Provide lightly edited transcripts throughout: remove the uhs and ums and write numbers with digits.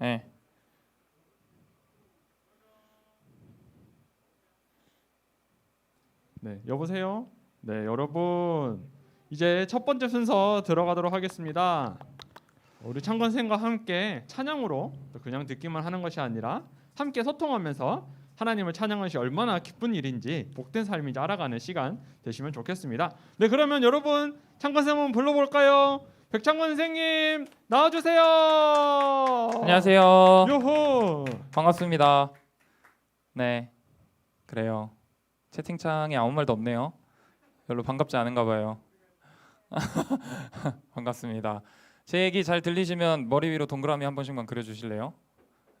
네. 네, 여보세요? 네, 여러분. 이제 첫 번째 순서 들어가도록 하겠습니다. 우리 창건생과 함께 찬양으로 또 그냥 듣기만 하는 것이 아니라 함께 소통하면서 하나님을 찬양하는 것이 얼마나 기쁜 일인지 복된 삶인지 알아가는 시간 되시면 좋겠습니다. 네, 그러면 여러분 창건생 한번 불러볼까요? 백창건 선생님 나와주세요. 안녕하세요. 요호. 반갑습니다. 네, 그래요. 채팅창에 아무 말도 없네요. 별로 반갑지 않은가 봐요. 반갑습니다. 제 얘기 잘 들리시면 머리 위로 동그라미 한 번씩만 그려주실래요?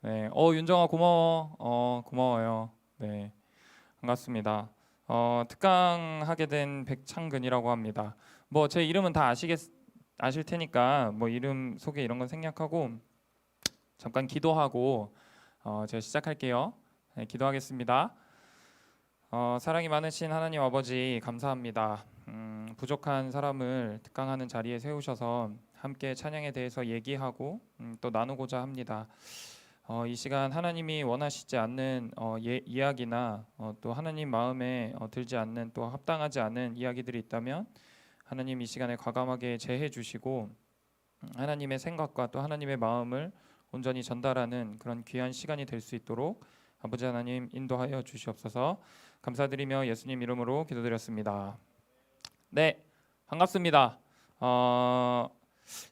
네, 윤정아 고마워. 고마워요. 네, 반갑습니다. 특강하게 된 백창근이라고 합니다. 뭐 제 이름은 다 아실 테니까 뭐 이름 소개 이런 건 생략하고 잠깐 기도하고 제가 시작할게요. 네, 기도하겠습니다. 사랑이 많으신 하나님 아버지 감사합니다. 부족한 사람을 특강하는 자리에 세우셔서 함께 찬양에 대해서 얘기하고 또 나누고자 합니다. 이 시간 하나님이 원하시지 않는 이야기나 또 하나님 마음에 들지 않는 또 합당하지 않은 이야기들이 있다면 하나님 이 시간에 과감하게 제해 주시고 하나님의 생각과 또 하나님의 마음을 온전히 전달하는 그런 귀한 시간이 될 수 있도록 아버지 하나님 인도하여 주시옵소서. 감사드리며 예수님 이름으로 기도드렸습니다. 네, 반갑습니다.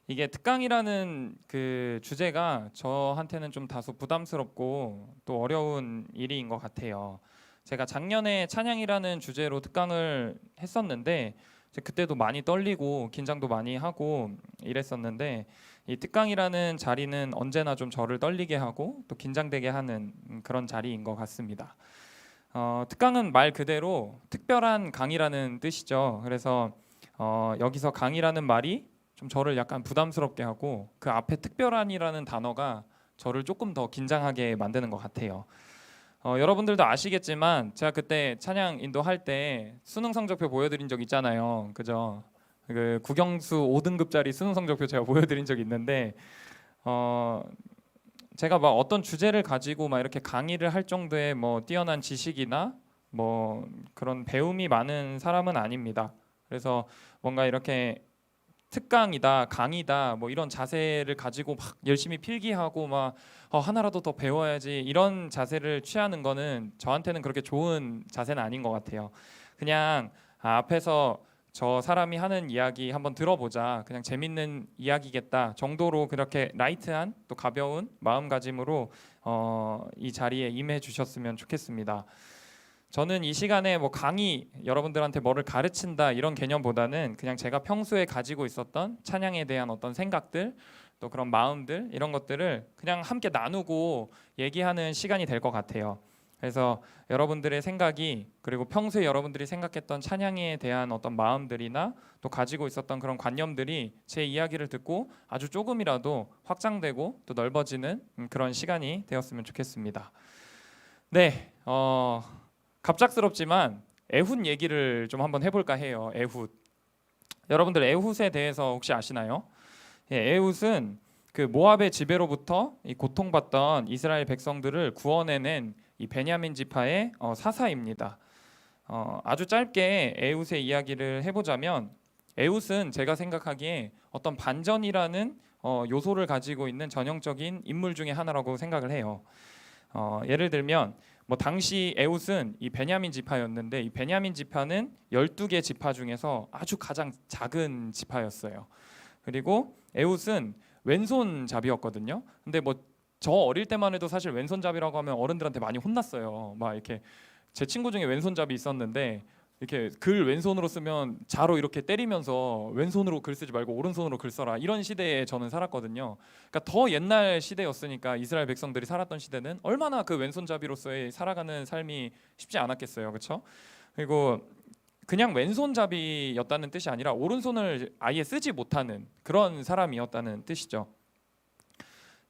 이게 특강이라는 그 주제가 저한테는 좀 다소 부담스럽고 또 어려운 일인 것 같아요. 제가 작년에 찬양이라는 주제로 특강을 했었는데 그때도 많이 떨리고 긴장도 많이 하고 이랬었는데 이 특강이라는 자리는 언제나 좀 저를 떨리게 하고 또 긴장되게 하는 그런 자리인 것 같습니다. 특강은 말 그대로 특별한 강의라는 뜻이죠. 그래서 여기서 강의라는 말이 좀 저를 약간 부담스럽게 하고 그 앞에 특별한이라는 단어가 저를 조금 더 긴장하게 만드는 것 같아요. 여러분들도 아시겠지만 제가 그때 찬양 인도할 때 수능 성적표 보여드린 적 있잖아요. 그죠? 그 국영수 5등급짜리 수능 성적표 제가 보여드린 적이 있는데 제가 막 어떤 주제를 가지고 막 이렇게 강의를 할 정도의 뭐 뛰어난 지식이나 뭐 그런 배움이 많은 사람은 아닙니다. 그래서 뭔가 이렇게 특강이다, 강의다, 뭐 이런 자세를 가지고 막 열심히 필기하고 막 하나라도 더 배워야지 이런 자세를 취하는 거는 저한테는 그렇게 좋은 자세는 아닌 것 같아요. 그냥 앞에서 저 사람이 하는 이야기 한번 들어보자, 그냥 재밌는 이야기겠다 정도로 그렇게 라이트한 또 가벼운 마음가짐으로 이 자리에 임해 주셨으면 좋겠습니다. 저는 이 시간에 뭐 강의 여러분들한테 뭐를 가르친다 이런 개념보다는 그냥 제가 평소에 가지고 있었던 찬양에 대한 어떤 생각들 또 그런 마음들 이런 것들을 그냥 함께 나누고 얘기하는 시간이 될 것 같아요. 그래서 여러분들의 생각이 그리고 평소에 여러분들이 생각했던 찬양에 대한 어떤 마음들이나 또 가지고 있었던 그런 관념들이 제 이야기를 듣고 아주 조금이라도 확장되고 또 넓어지는 그런 시간이 되었으면 좋겠습니다. 네, 갑작스럽지만 에훗 얘기를 좀 한번 해볼까 해요. 에훗. 여러분들 에훗에 대해서 혹시 아시나요? 예, 에훗은 그 모압의 지배로부터 이 고통받던 이스라엘 백성들을 구원해낸 이 베냐민 지파의 사사입니다. 아주 짧게 에훗의 이야기를 해보자면 에훗은 제가 생각하기에 어떤 반전이라는 요소를 가지고 있는 전형적인 인물 중에 하나라고 생각을 해요. 예를 들면 뭐 당시 에훗은 이 베냐민 지파였는데 이 베냐민 지파는 12개 지파 중에서 아주 가장 작은 지파였어요. 그리고 에훗은 왼손잡이였거든요. 근데 뭐 저 어릴 때만 해도 사실 왼손잡이라고 하면 어른들한테 많이 혼났어요. 막 이렇게 제 친구 중에 왼손잡이 있었는데 이렇게 글 왼손으로 쓰면 자로 이렇게 때리면서 왼손으로 글 쓰지 말고 오른손으로 글 써라 이런 시대에 저는 살았거든요. 그러니까 더 옛날 시대였으니까 이스라엘 백성들이 살았던 시대는 얼마나 그 왼손잡이로서의 살아가는 삶이 쉽지 않았겠어요, 그렇죠? 그리고 그냥 왼손잡이였다는 뜻이 아니라 오른손을 아예 쓰지 못하는 그런 사람이었다는 뜻이죠.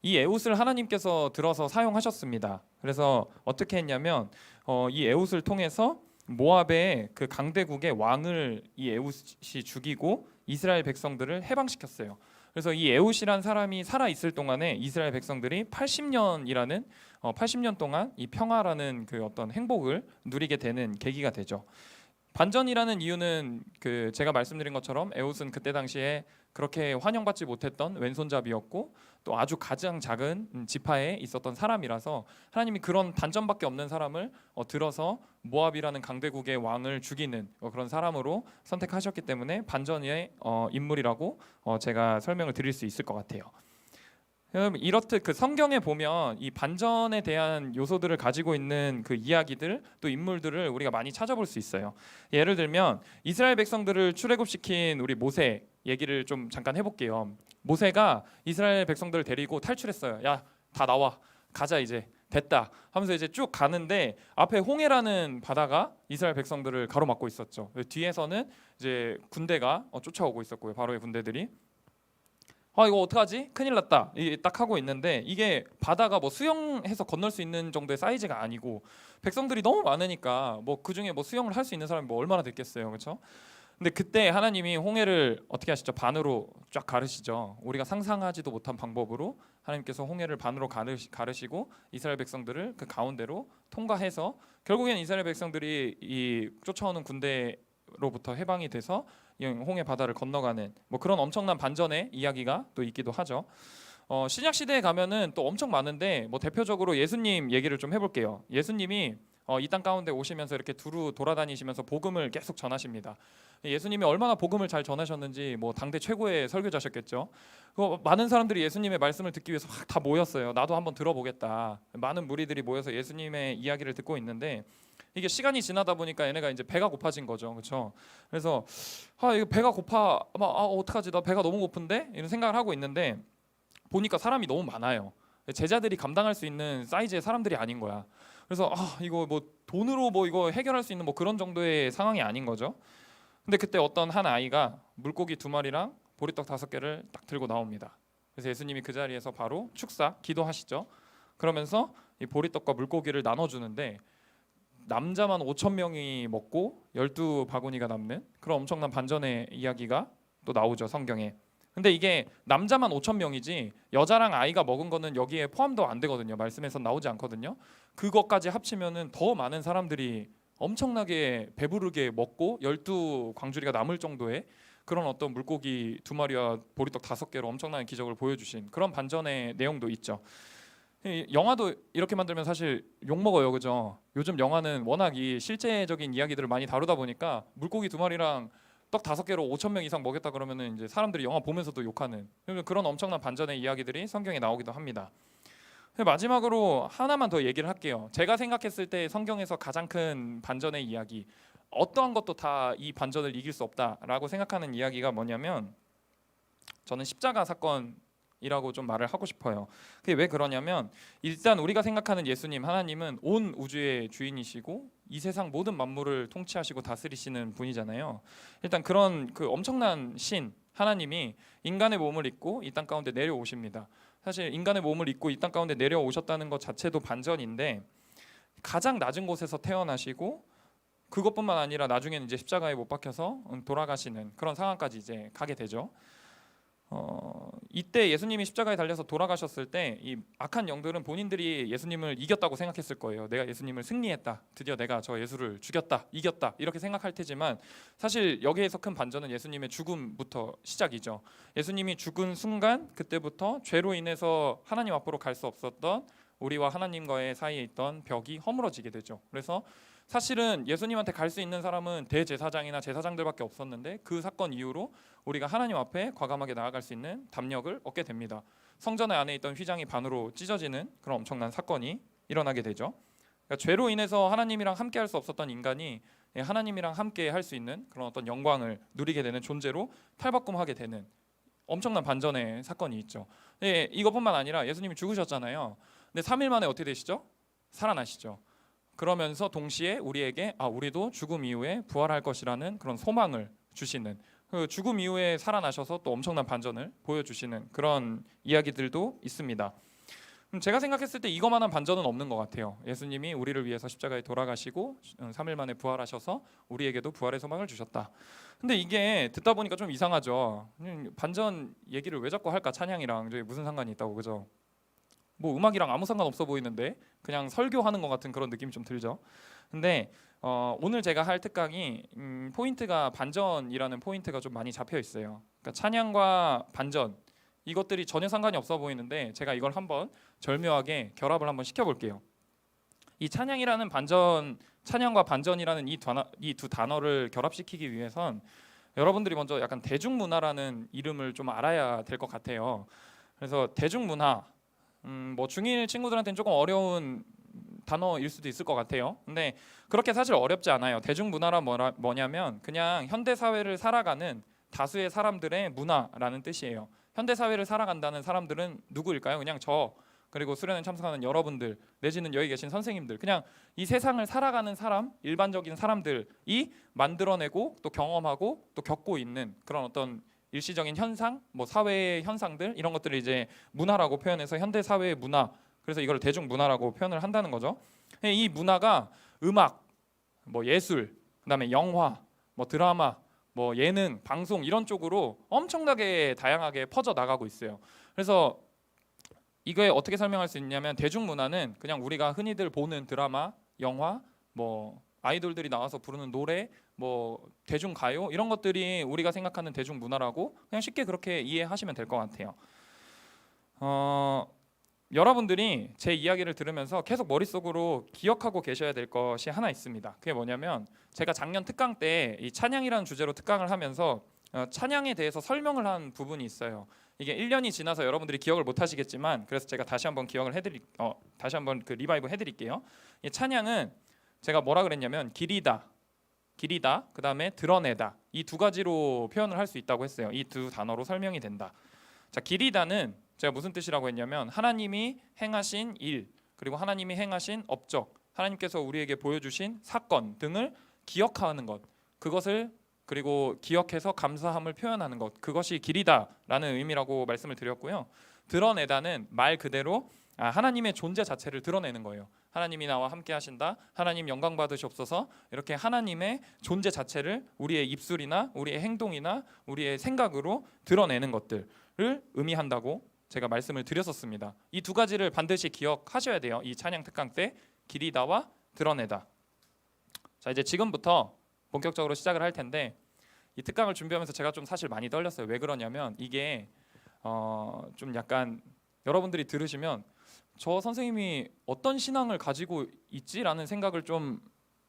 이 에훗을 하나님께서 들어서 사용하셨습니다. 그래서 어떻게 했냐면 이 에훗을 통해서 모압의 그 강대국의 왕을 이 에훗이 죽이고 이스라엘 백성들을 해방시켰어요. 그래서 이 에훗이란 사람이 살아 있을 동안에 이스라엘 백성들이 80년이라는 80년 동안 이 평화라는 그 어떤 행복을 누리게 되는 계기가 되죠. 반전이라는 이유는 그 제가 말씀드린 것처럼 에훗은 그때 당시에 그렇게 환영받지 못했던 왼손잡이였고 또 아주 가장 작은 지파에 있었던 사람이라서 하나님이 그런 단점밖에 없는 사람을 들어서 모압이라는 강대국의 왕을 죽이는 그런 사람으로 선택하셨기 때문에 반전의 인물이라고 제가 설명을 드릴 수 있을 것 같아요. 이렇듯 그 성경에 보면 이 반전에 대한 요소들을 가지고 있는 그 이야기들 또 인물들을 우리가 많이 찾아볼 수 있어요. 예를 들면 이스라엘 백성들을 출애굽시킨 우리 모세 얘기를 좀 잠깐 해볼게요. 모세가 이스라엘 백성들을 데리고 탈출했어요. 야, 다 나와, 가자 이제 됐다 하면서 이제 쭉 가는데 앞에 홍해라는 바다가 이스라엘 백성들을 가로막고 있었죠. 뒤에서는 이제 군대가 쫓아오고 있었고요. 바로의 군대들이. 이거 어떡하지? 큰일 났다. 이게 딱 하고 있는데 이게 바다가 뭐 수영해서 건널 수 있는 정도의 사이즈가 아니고 백성들이 너무 많으니까 뭐 그중에 뭐 수영을 할 수 있는 사람이 뭐 얼마나 됐겠어요. 그렇죠? 근데 그때 하나님이 홍해를 어떻게 하시죠? 반으로 쫙 가르시죠. 우리가 상상하지도 못한 방법으로 하나님께서 홍해를 반으로 가르시고 이스라엘 백성들을 그 가운데로 통과해서 결국엔 이스라엘 백성들이 이 쫓아오는 군대로부터 해방이 돼서 홍해 바다를 건너가는 뭐 그런 엄청난 반전의 이야기가 또 있기도 하죠. 신약 시대에 가면은 또 엄청 많은데 뭐 대표적으로 예수님 얘기를 좀 해볼게요. 예수님이 이 땅 가운데 오시면서 이렇게 두루 돌아다니시면서 복음을 계속 전하십니다. 예수님이 얼마나 복음을 잘 전하셨는지 뭐 당대 최고의 설교자셨겠죠. 많은 사람들이 예수님의 말씀을 듣기 위해서 다 모였어요. 나도 한번 들어보겠다. 많은 무리들이 모여서 예수님의 이야기를 듣고 있는데 이게 시간이 지나다 보니까 얘네가 이제 배가 고파진 거죠, 그렇죠? 그래서 이거 배가 고파, 어떡하지? 나 배가 너무 고픈데 이런 생각을 하고 있는데 보니까 사람이 너무 많아요. 제자들이 감당할 수 있는 사이즈의 사람들이 아닌 거야. 그래서 이거 뭐 돈으로 뭐 이거 해결할 수 있는 뭐 그런 정도의 상황이 아닌 거죠. 근데 그때 어떤 한 아이가 물고기 2마리랑 보리떡 5개를 딱 들고 나옵니다. 그래서 예수님이 그 자리에서 바로 축사 기도하시죠. 그러면서 이 보리떡과 물고기를 나눠주는데 남자만 5,000명이 먹고 12바구니가 남는 그런 엄청난 반전의 이야기가 또 나오죠, 성경에. 근데 이게 남자만 5,000명이지 여자랑 아이가 먹은 거는 여기에 포함도 안 되거든요. 말씀에서 나오지 않거든요. 그것까지 합치면은 더 많은 사람들이 엄청나게 배부르게 먹고 12광주리가 남을 정도의 그런 어떤 물고기 2마리와 보리떡 5개로 엄청난 기적을 보여주신 그런 반전의 내용도 있죠. 영화도 이렇게 만들면 사실 욕먹어요, 그죠? 요즘 영화는 워낙 이 실제적인 이야기들을 많이 다루다 보니까 물고기 2마리랑 떡 5개로 5,000명 이상 먹였다 그러면은 이제 사람들이 영화 보면서도 욕하는 그런 엄청난 반전의 이야기들이 성경에 나오기도 합니다. 마지막으로 하나만 더 얘기를 할게요. 제가 생각했을 때 성경에서 가장 큰 반전의 이야기, 어떠한 것도 다 이 반전을 이길 수 없다라고 생각하는 이야기가 뭐냐면 저는 십자가 사건이라고 좀 말을 하고 싶어요. 그게 왜 그러냐면 일단 우리가 생각하는 예수님, 하나님은 온 우주의 주인이시고 이 세상 모든 만물을 통치하시고 다스리시는 분이잖아요. 일단 그런 그 엄청난 신 하나님이 인간의 몸을 입고 이 땅 가운데 내려오십니다. 사실 인간의 몸을 입고 이 땅 가운데 내려오셨다는 것 자체도 반전인데 가장 낮은 곳에서 태어나시고 그것뿐만 아니라 나중에는 이제 십자가에 못 박혀서 돌아가시는 그런 상황까지 이제 가게 되죠. 이때 예수님이 십자가에 달려서 돌아가셨을 때 이 악한 영들은 본인들이 예수님을 이겼다고 생각했을 거예요. 내가 예수님을 승리했다. 드디어 내가 저 예수를 죽였다. 이겼다. 이렇게 생각할 테지만 사실 여기에서 큰 반전은 예수님의 죽음부터 시작이죠. 예수님이 죽은 순간 그때부터 죄로 인해서 하나님 앞으로 갈 수 없었던 우리와 하나님과의 사이에 있던 벽이 허물어지게 되죠. 그래서 사실은 예수님한테 갈 수 있는 사람은 대제사장이나 제사장들밖에 없었는데 그 사건 이후로 우리가 하나님 앞에 과감하게 나아갈 수 있는 담력을 얻게 됩니다. 성전 안에 있던 휘장이 반으로 찢어지는 그런 엄청난 사건이 일어나게 되죠. 그러니까 죄로 인해서 하나님이랑 함께 할 수 없었던 인간이 하나님이랑 함께 할 수 있는 그런 어떤 영광을 누리게 되는 존재로 탈바꿈하게 되는 엄청난 반전의 사건이 있죠. 이것뿐만 아니라 예수님이 죽으셨잖아요. 근데 3일 만에 어떻게 되시죠? 살아나시죠. 그러면서 동시에 우리에게 우리도 죽음 이후에 부활할 것이라는 그런 소망을 주시는 그 죽음 이후에 살아나셔서 또 엄청난 반전을 보여주시는 그런 이야기들도 있습니다. 제가 생각했을 때 이거만한 반전은 없는 것 같아요. 예수님이 우리를 위해서 십자가에 돌아가시고 3일 만에 부활하셔서 우리에게도 부활의 소망을 주셨다. 근데 이게 듣다 보니까 좀 이상하죠. 반전 얘기를 왜 자꾸 할까? 찬양이랑 저희 무슨 상관이 있다고, 그죠? 뭐 음악이랑 아무 상관 없어 보이는데 그냥 설교하는 것 같은 그런 느낌이 좀 들죠. 근데 오늘 제가 할 특강이 포인트가 반전이라는 포인트가 좀 많이 잡혀 있어요. 그러니까 찬양과 반전 이것들이 전혀 상관이 없어 보이는데 제가 이걸 한번 절묘하게 결합을 한번 시켜볼게요. 이 찬양이라는 반전, 찬양과 반전이라는 이 두 단어를 결합시키기 위해선 여러분들이 먼저 약간 대중문화라는 이름을 좀 알아야 될 것 같아요. 그래서 대중문화, 뭐 중1 친구들한테는 조금 어려운 단어일 수도 있을 것 같아요. 근데 그렇게 사실 어렵지 않아요. 대중문화란 뭐냐면 그냥 현대 사회를 살아가는 다수의 사람들의 문화라는 뜻이에요. 현대 사회를 살아간다는 사람들은 누구일까요? 그냥 저, 그리고 수련회 참석하는 여러분들, 내지는 여기 계신 선생님들, 그냥 이 세상을 살아가는 사람, 일반적인 사람들이 만들어내고 또 경험하고 또 겪고 있는 그런 어떤 일시적인 현상, 뭐 사회의 현상들 이런 것들을 이제 문화라고 표현해서 현대 사회의 문화, 그래서 이걸 대중문화라고 표현을 한다는 거죠. 이 문화가 음악, 뭐 예술, 그다음에 영화, 뭐 드라마, 뭐 예능, 방송 이런 쪽으로 엄청나게 다양하게 퍼져 나가고 있어요. 그래서 이거에 어떻게 설명할 수 있냐면 대중문화는 그냥 우리가 흔히들 보는 드라마, 영화, 뭐 아이돌들이 나와서 부르는 노래, 뭐 대중가요 이런 것들이 우리가 생각하는 대중문화라고 그냥 쉽게 그렇게 이해하시면 될 것 같아요. 여러분들이 제 이야기를 들으면서 계속 머릿속으로 기억하고 계셔야 될 것이 하나 있습니다. 그게 뭐냐면 제가 작년 특강 때 이 찬양이라는 주제로 특강을 하면서 찬양에 대해서 설명을 한 부분이 있어요. 이게 1년이 지나서 여러분들이 기억을 못 하시겠지만 그래서 제가 다시 한번 다시 한번 그 리바이브 해드릴게요. 이 찬양은 제가 뭐라 그랬냐면 길이다, 그다음에 드러내다 이 두 가지로 표현을 할 수 있다고 했어요. 이 두 단어로 설명이 된다. 자, 길이다는 제가 무슨 뜻이라고 했냐면 하나님이 행하신 일, 그리고 하나님이 행하신 업적, 하나님께서 우리에게 보여주신 사건 등을 기억하는 것, 그것을 그리고 기억해서 감사함을 표현하는 것, 그것이 길이다라는 의미라고 말씀을 드렸고요. 드러내다는 말 그대로 하나님의 존재 자체를 드러내는 거예요. 하나님이 나와 함께 하신다, 하나님 영광 받으시옵소서, 이렇게 하나님의 존재 자체를 우리의 입술이나 우리의 행동이나 우리의 생각으로 드러내는 것들을 의미한다고 제가 말씀을 드렸었습니다. 이 두 가지를 반드시 기억하셔야 돼요. 이 찬양 특강 때 길이다와 드러내다. 자, 이제 지금부터 본격적으로 시작을 할 텐데 이 특강을 준비하면서 제가 좀 사실 많이 떨렸어요. 왜 그러냐면 이게 좀 약간 여러분들이 들으시면 저 선생님이 어떤 신앙을 가지고 있지라는 생각을 좀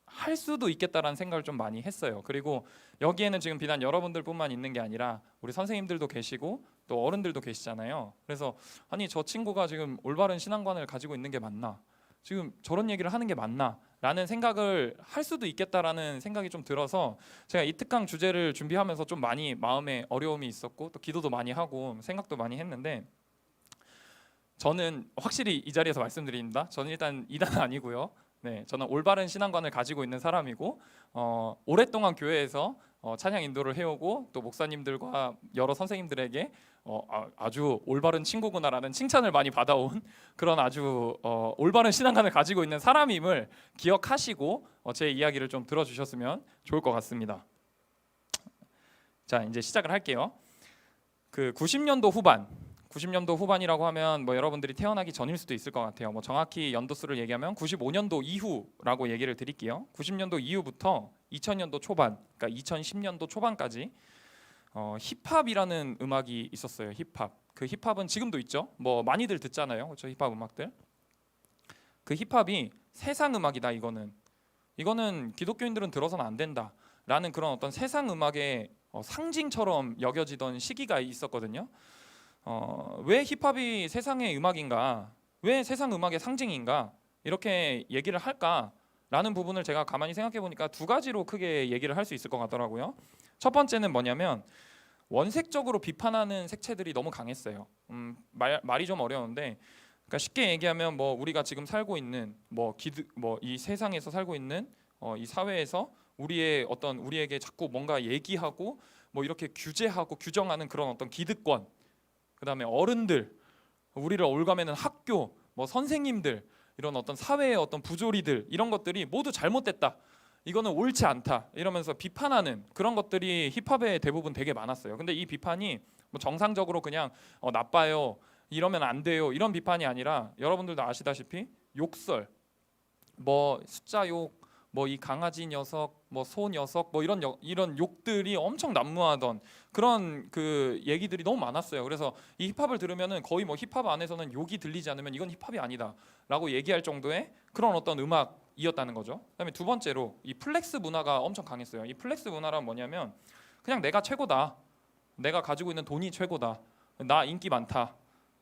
할 수도 있겠다라는 생각을 좀 많이 했어요. 그리고 여기에는 지금 비단 여러분들뿐만 있는 게 아니라 우리 선생님들도 계시고 또 어른들도 계시잖아요. 그래서 아니 저 친구가 지금 올바른 신앙관을 가지고 있는 게 맞나? 지금 저런 얘기를 하는 게 맞나? 라는 생각을 할 수도 있겠다라는 생각이 좀 들어서 제가 이 특강 주제를 준비하면서 좀 많이 마음에 어려움이 있었고 또 기도도 많이 하고 생각도 많이 했는데 저는 확실히 이 자리에서 말씀드립니다. 저는 일단 이단은 아니고요. 네, 저는 올바른 신앙관을 가지고 있는 사람이고 오랫동안 교회에서 찬양 인도를 해오고 또 목사님들과 여러 선생님들에게 아주 올바른 친구구나라는 칭찬을 많이 받아온 그런 아주 올바른 신앙관을 가지고 있는 사람임을 기억하시고 제 이야기를 좀 들어주셨으면 좋을 것 같습니다. 자, 이제 시작을 할게요. 그 90년도 후반이라고 하면 뭐 여러분들이 태어나기 전일 수도 있을 것 같아요. 뭐 정확히 연도수를 얘기하면 95년도 이후라고 얘기를 드릴게요. 90년도 이후부터 2000년도 초반, 그러니까 2010년도 초반까지 힙합이라는 음악이 있었어요. 힙합. 그 힙합은 지금도 있죠. 뭐 많이들 듣잖아요. 그렇죠? 힙합 음악들. 그 힙합이 세상 음악이다. 이거는 기독교인들은 들어서는 안 된다라는 그런 어떤 세상 음악의 상징처럼 여겨지던 시기가 있었거든요. 왜 힙합이 세상의 음악인가? 왜 세상 음악의 상징인가? 이렇게 얘기를 할까라는 부분을 제가 가만히 생각해 보니까 두 가지로 크게 얘기를 할 수 있을 것 같더라고요. 첫 번째는 뭐냐면 원색적으로 비판하는 색채들이 너무 강했어요. 말이 좀 어려운데, 그러니까 쉽게 얘기하면 뭐 우리가 지금 살고 있는 뭐 이 세상에서 살고 있는 이 사회에서 우리에게 자꾸 뭔가 얘기하고 뭐 이렇게 규제하고 규정하는 그런 어떤 기득권, 그다음에 어른들, 우리를 올가매는 학교, 뭐 선생님들, 이런 어떤 사회의 어떤 부조리들, 이런 것들이 모두 잘못됐다, 이거는 옳지 않다, 이러면서 비판하는 그런 것들이 힙합에 대부분 되게 많았어요. 근데 이 비판이 뭐 정상적으로 그냥 나빠요, 이러면 안 돼요, 이런 비판이 아니라 여러분들도 아시다시피 욕설, 뭐 숫자 욕, 뭐 이 강아지 녀석, 뭐 소 녀석, 뭐 이런 욕들이 엄청 난무하던 그런 그 얘기들이 너무 많았어요. 그래서 이 힙합을 들으면은 거의 뭐 힙합 안에서는 욕이 들리지 않으면 이건 힙합이 아니다라고 얘기할 정도의 그런 어떤 음악이었다는 거죠. 그다음에 두 번째로 이 플렉스 문화가 엄청 강했어요. 이 플렉스 문화란 뭐냐면 그냥 내가 최고다, 내가 가지고 있는 돈이 최고다, 나 인기 많다,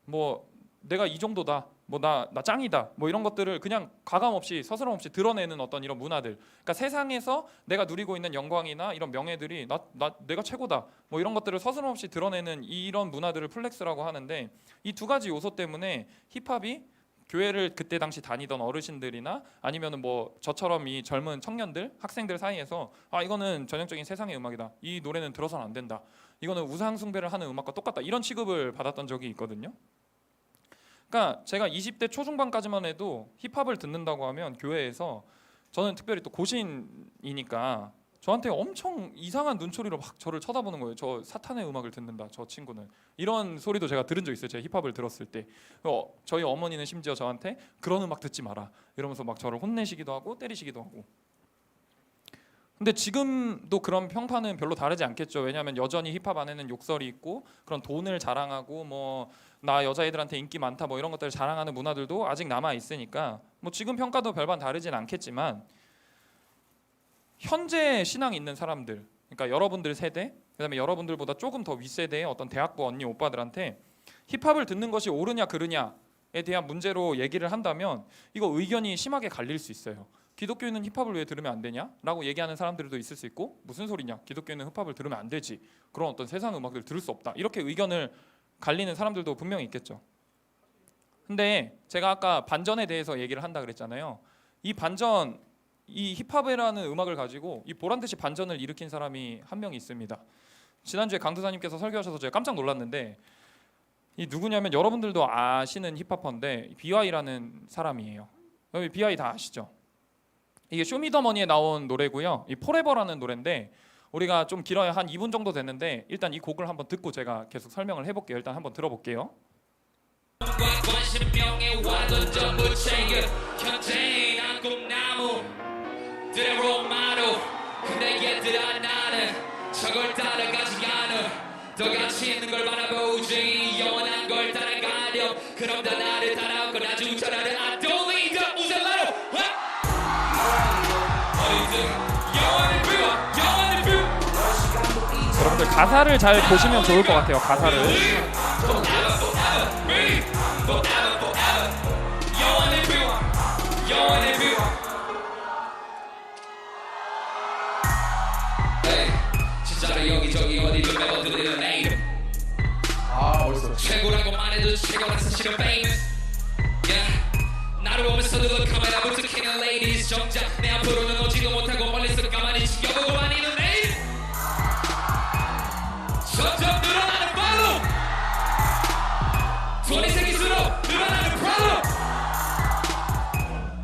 뭐 내가 이 정도다, 뭐 나 짱이다, 뭐 이런 것들을 그냥 가감 없이 서스럼 없이 드러내는 어떤 이런 문화들. 그러니까 세상에서 내가 누리고 있는 영광이나 이런 명예들이 내가 최고다, 뭐 이런 것들을 서스럼 없이 드러내는 이런 문화들을 플렉스라고 하는데, 이 두 가지 요소 때문에 힙합이 교회를 그때 당시 다니던 어르신들이나 아니면은 뭐 저처럼 이 젊은 청년들, 학생들 사이에서 이거는 전형적인 세상의 음악이다, 이 노래는 들어서는 안 된다, 이거는 우상 숭배를 하는 음악과 똑같다, 이런 취급을 받았던 적이 있거든요. 그러니까 제가 20대 초중반까지만 해도 힙합을 듣는다고 하면 교회에서, 저는 특별히 또 고신이니까 저한테 엄청 이상한 눈초리로 막 저를 쳐다보는 거예요. 저 사탄의 음악을 듣는다, 저 친구는. 이런 소리도 제가 들은 적 있어요. 제가 힙합을 들었을 때. 저희 어머니는 심지어 저한테 그런 음악 듣지 마라 이러면서 막 저를 혼내시기도 하고 때리시기도 하고. 근데 지금도 그런 평판은 별로 다르지 않겠죠. 왜냐하면 여전히 힙합 안에는 욕설이 있고 그런 돈을 자랑하고 뭐 나 여자애들한테 인기 많다, 뭐 이런 것들을 자랑하는 문화들도 아직 남아 있으니까 뭐 지금 평가도 별반 다르진 않겠지만, 현재 신앙이 있는 사람들, 그러니까 여러분들 세대, 그다음에 여러분들보다 조금 더 윗세대의 어떤 대학부 언니 오빠들한테 힙합을 듣는 것이 옳으냐 그르냐에 대한 문제로 얘기를 한다면 이거 의견이 심하게 갈릴 수 있어요. 기독교인은 힙합을 왜 들으면 안 되냐? 라고 얘기하는 사람들도 있을 수 있고, 무슨 소리냐, 기독교인은 힙합을 들으면 안 되지, 그런 어떤 세상 음악을 들을 수 없다, 이렇게 의견을 갈리는 사람들도 분명히 있겠죠. 근데 제가 아까 반전에 대해서 얘기를 한다 그랬잖아요. 이 반전, 이 힙합이라는 음악을 가지고 이 보란듯이 반전을 일으킨 사람이 한 명 있습니다. 지난주에 강도사님께서 설교하셔서 제가 깜짝 놀랐는데, 이 누구냐면 여러분들도 아시는 힙합퍼인데 BY라는 사람이에요. BY 다 아시죠? 이게 쇼미더머니에 나온 노래고요. 이 포레버라는 노래인데 우리가 좀 길어야 한 2분 정도 됐는데, 일단 이 곡을 한번 듣고 제가 계속 설명을 해볼게요. 일단 한번 들어볼게요. 저걸 따라가지 않아, 너같이 있는 걸 바라보지, 영원한 걸 따라가렴. 그럼 다 나를 따라오고 나중 전화를 안 돌리다 우살라로 어디든 영원히 비워, 영원히 비워. 여러분들 가사를 잘 보시면 좋을 것 같아요. 가사를. 영원히 비워, 영원히 비워. 진짜로 여기저기 어디든 매번 들리는 내 이름. 멋있어. 최고라고만 해도 최고란 사실은 famous. Yeah. 나를 보면서 누가 카메라부터 켜는 ladies. 정작 내 앞으로는 오지도 못하고 멀리서 가만히 지켜보고만 있는 내일. 점점 늘어나는 팔로우. 돈이 생길수록 늘어나는 problem.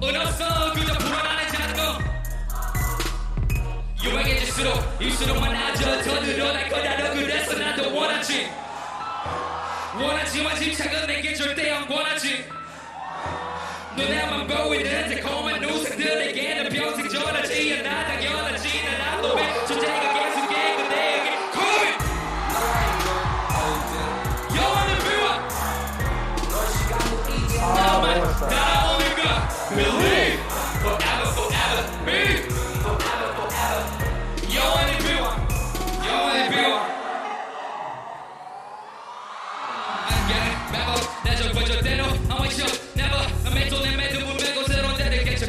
은었어 그저 불어나는 잔금. 유명해질수록 입수록 많아져 더 늘어날 거다. 너 그래서 나도 원하지. 원하지만 집착은 내게 절대 안 권하지. 눈에만 보이는 달콤한 누상들에게는 평생 전하지 않아. 당연하지 난 놈의 존재가 계속해 그대에게 고민. 영원히 비워. 나만 따라오는 거 believe. Forever forever be. 영원히 비워, 영원히 비워. 안개는 매번 내적 버저대로 I want you never. 매도 내 매듭 문매 곳으로 내를 깨쳐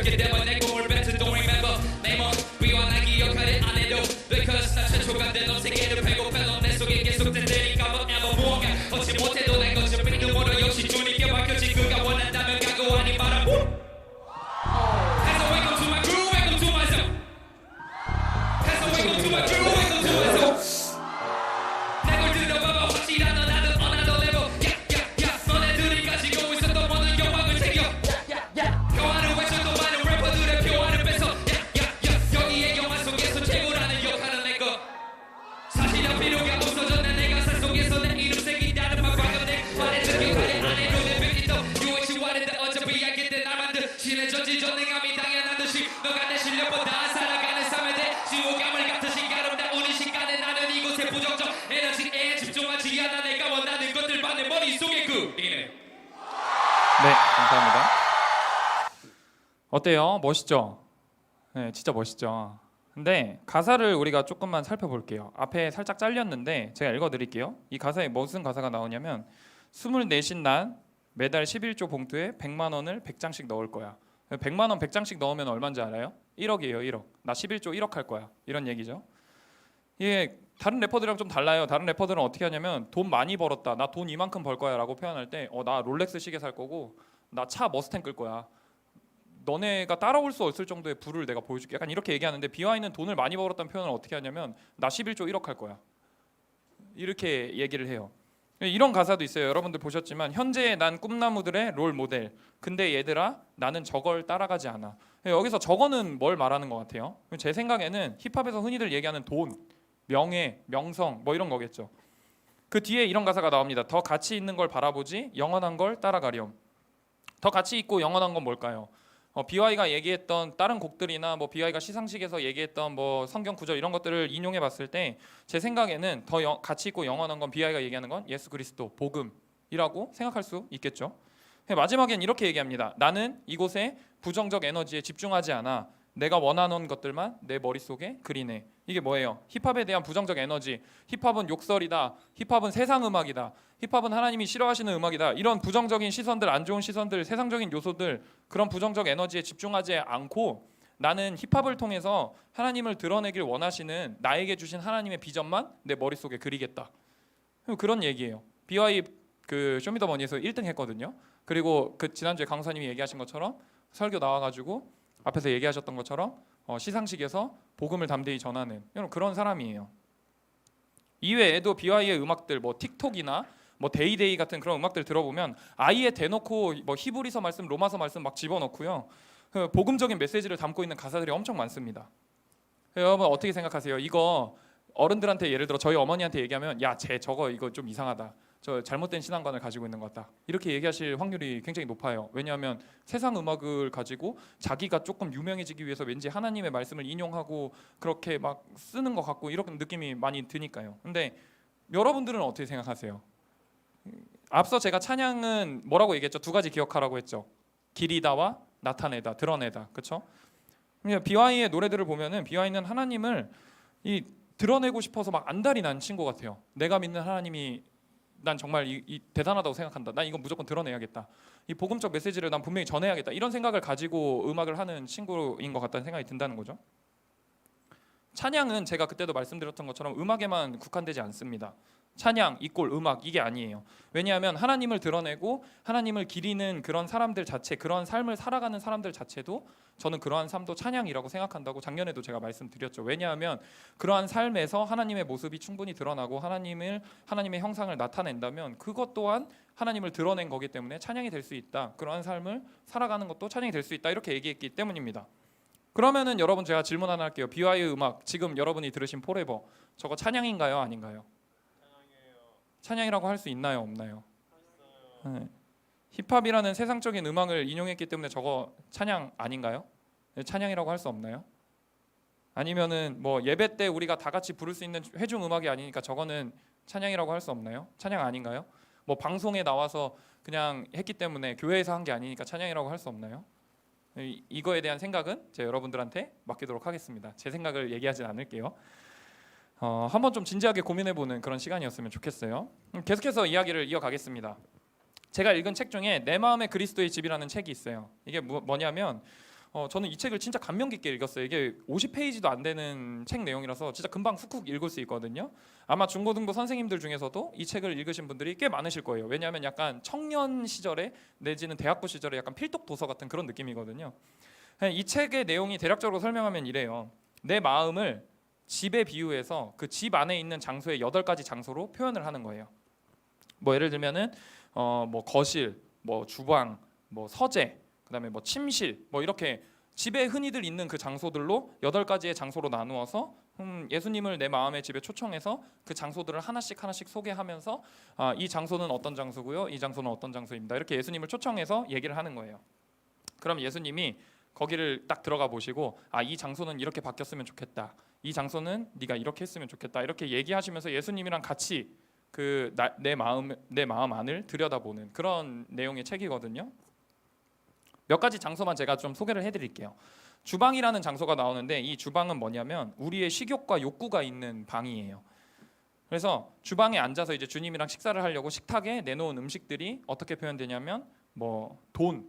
감사합니다. 어때요? 멋있죠? 네, 진짜 멋있죠. 근데 가사를 우리가 조금만 살펴볼게요. 앞에 살짝 잘렸는데 제가 읽어드릴게요. 이 가사에 무슨 가사가 나오냐면 24신 난 매달 11조 봉투에 100만 원을 100장씩 넣을 거야. 100만 원 100장씩 넣으면 얼마인지 알아요? 1억이에요. 1억. 나 11조 1억 할 거야. 이런 얘기죠. 이게 다른 래퍼들이랑 좀 달라요. 다른 래퍼들은 어떻게 하냐면 돈 많이 벌었다. 나 돈 이만큼 벌 거야 라고 표현할 때 나 롤렉스 시계 살 거고 나 차 머스탱 끌 거야. 너네가 따라올 수 없을 정도의 부를 내가 보여줄게. 약간 이렇게 얘기하는데 BY는 돈을 많이 벌었다는 표현을 어떻게 하냐면 나 11조 1억 할 거야. 이렇게 얘기를 해요. 이런 가사도 있어요. 여러분들 보셨지만 현재의 난 꿈나무들의 롤 모델. 근데 얘들아 나는 저걸 따라가지 않아. 여기서 저거는 뭘 말하는 것 같아요? 제 생각에는 힙합에서 흔히들 얘기하는 돈, 명예, 명성 뭐 이런 거겠죠. 그 뒤에 이런 가사가 나옵니다. 더 가치 있는 걸 바라보지 영원한 걸 따라가렴. 더 가치 있고 영원한 건 뭘까요? BY가 얘기했던 다른 곡들이나 뭐 BY가 시상식에서 얘기했던 뭐 성경 구절 이런 것들을 인용해 봤을 때 제 생각에는 더 가치 있고 영원한 건 BY가 얘기하는 건 예수 그리스도 복음이라고 생각할 수 있겠죠. 마지막엔 이렇게 얘기합니다. 나는 이곳에 부정적 에너지에 집중하지 않아. 내가 원하는 것들만 내 머릿속에 그리네. 이게 뭐예요? 힙합에 대한 부정적 에너지. 힙합은 욕설이다. 힙합은 세상 음악이다. 힙합은 하나님이 싫어하시는 음악이다. 이런 부정적인 시선들, 안 좋은 시선들, 세상적인 요소들, 그런 부정적 에너지에 집중하지 않고 나는 힙합을 통해서 하나님을 드러내길 원하시는 나에게 주신 하나님의 비전만 내 머릿속에 그리겠다. 그런 얘기예요. BY 그 쇼미더머니에서 1등 했거든요. 그리고 그 지난주에 강사님이 얘기하신 것처럼 설교 나와가지고 앞에서 얘기하셨던 것처럼 시상식에서 복음을 담대히 전하는 그런 사람이에요. 이외에도 BY의 음악들 뭐 틱톡이나 뭐 데이데이 같은 그런 음악들 들어보면 아예 대놓고 뭐 히브리서 말씀, 로마서 말씀 막 집어넣고요. 그 복음적인 메시지를 담고 있는 가사들이 엄청 많습니다. 여러분 어떻게 생각하세요? 이거 어른들한테 예를 들어 저희 어머니한테 얘기하면 야, 쟤 저거 이거 좀 이상하다. 저 잘못된 신앙관을 가지고 있는 것 같다. 이렇게 얘기하실 확률이 굉장히 높아요. 왜냐하면 세상 음악을 가지고 자기가 조금 유명해지기 위해서 왠지 하나님의 말씀을 인용하고 그렇게 막 쓰는 것 같고 이런 느낌이 많이 드니까요. 근데 여러분들은 어떻게 생각하세요? 앞서 제가 찬양은 뭐라고 얘기했죠? 두 가지 기억하라고 했죠. 기리다와 나타내다, 드러내다. 그렇죠? BY의 노래들을 보면은 BY는 하나님을 드러내고 싶어서 막 안달이 난 친구 같아요. 내가 믿는 하나님이 난 정말 이 대단하다고 생각한다. 난 이건 무조건 드러내야겠다. 이 복음적 메시지를 난 분명히 전해야겠다. 이런 생각을 가지고 음악을 하는 친구인 것 같다는 생각이 든다는 거죠. 찬양은 제가 그때도 말씀드렸던 것처럼 음악에만 국한되지 않습니다. 찬양, 이꼴 음악 이게 아니에요. 왜냐하면 하나님을 드러내고 하나님을 기리는 그런 사람들 자체, 그런 삶을 살아가는 사람들 자체도 저는 그러한 삶도 찬양이라고 생각한다고 작년에도 제가 말씀드렸죠. 왜냐하면 그러한 삶에서 하나님의 모습이 충분히 드러나고 하나님의 형상을 나타낸다면 그것 또한 하나님을 드러낸 거기 때문에 찬양이 될 수 있다. 그러한 삶을 살아가는 것도 찬양이 될 수 있다. 이렇게 얘기했기 때문입니다. 그러면은 여러분 제가 질문 하나 할게요. BY의 음악 지금 여러분이 들으신 포레버 저거 찬양인가요? 아닌가요? 찬양이라고 할 수 있나요? 없나요? 네. 힙합이라는 세상적인 음악을 인용했기 때문에 저거 찬양 아닌가요? 네, 찬양이라고 할 수 없나요? 아니면은 뭐 예배 때 우리가 다 같이 부를 수 있는 회중 음악이 아니니까 저거는 찬양이라고 할 수 없나요? 찬양 아닌가요? 뭐 방송에 나와서 그냥 했기 때문에 교회에서 한 게 아니니까 찬양이라고 할 수 없나요? 이거에 대한 생각은 제가 여러분들한테 맡기도록 하겠습니다. 제 생각을 얘기하진 않을게요. 한번 좀 진지하게 고민해보는 그런 시간이었으면 좋겠어요. 계속해서 이야기를 이어가겠습니다. 제가 읽은 책 중에 내 마음의 그리스도의 집이라는 책이 있어요. 이게 뭐냐면 저는 이 책을 진짜 감명 깊게 읽었어요. 이게 50페이지도 안 되는 책 내용이라서 진짜 금방 훅훅 읽을 수 있거든요. 아마 중고등부 선생님들 중에서도 이 책을 읽으신 분들이 꽤 많으실 거예요. 왜냐하면 약간 청년 시절에 내지는 대학부 시절에 약간 필독 도서 같은 그런 느낌이거든요. 이 책의 내용이 대략적으로 설명하면 이래요. 내 마음을 집에 비유해서 그 집 안에 있는 장소의 8가지 장소로 표현을 하는 거예요. 뭐 예를 들면은 뭐 거실, 뭐 주방, 뭐 서재, 그다음에 뭐 침실, 뭐 이렇게 집에 흔히들 있는 그 장소들로 8가지의 장소로 나누어서 예수님을 내 마음의 집에 초청해서 그 장소들을 하나씩 소개하면서 이 장소는 어떤 장소고요, 이 장소는 어떤 장소입니다. 이렇게 예수님을 초청해서 얘기를 하는 거예요. 그럼 예수님이 거기를 딱 들어가 보시고 이 장소는 이렇게 바뀌었으면 좋겠다. 이 장소는 네가 이렇게 했으면 좋겠다. 이렇게 얘기하시면서 예수님이랑 같이 내 마음 안을 들여다보는 그런 내용의 책이거든요. 몇 가지 장소만 제가 좀 소개를 해드릴게요. 주방이라는 장소가 나오는데 이 주방은 뭐냐면 우리의 식욕과 욕구가 있는 방이에요. 그래서 주방에 앉아서 이제 주님이랑 식사를 하려고 식탁에 내놓은 음식들이 어떻게 표현되냐면 뭐 돈,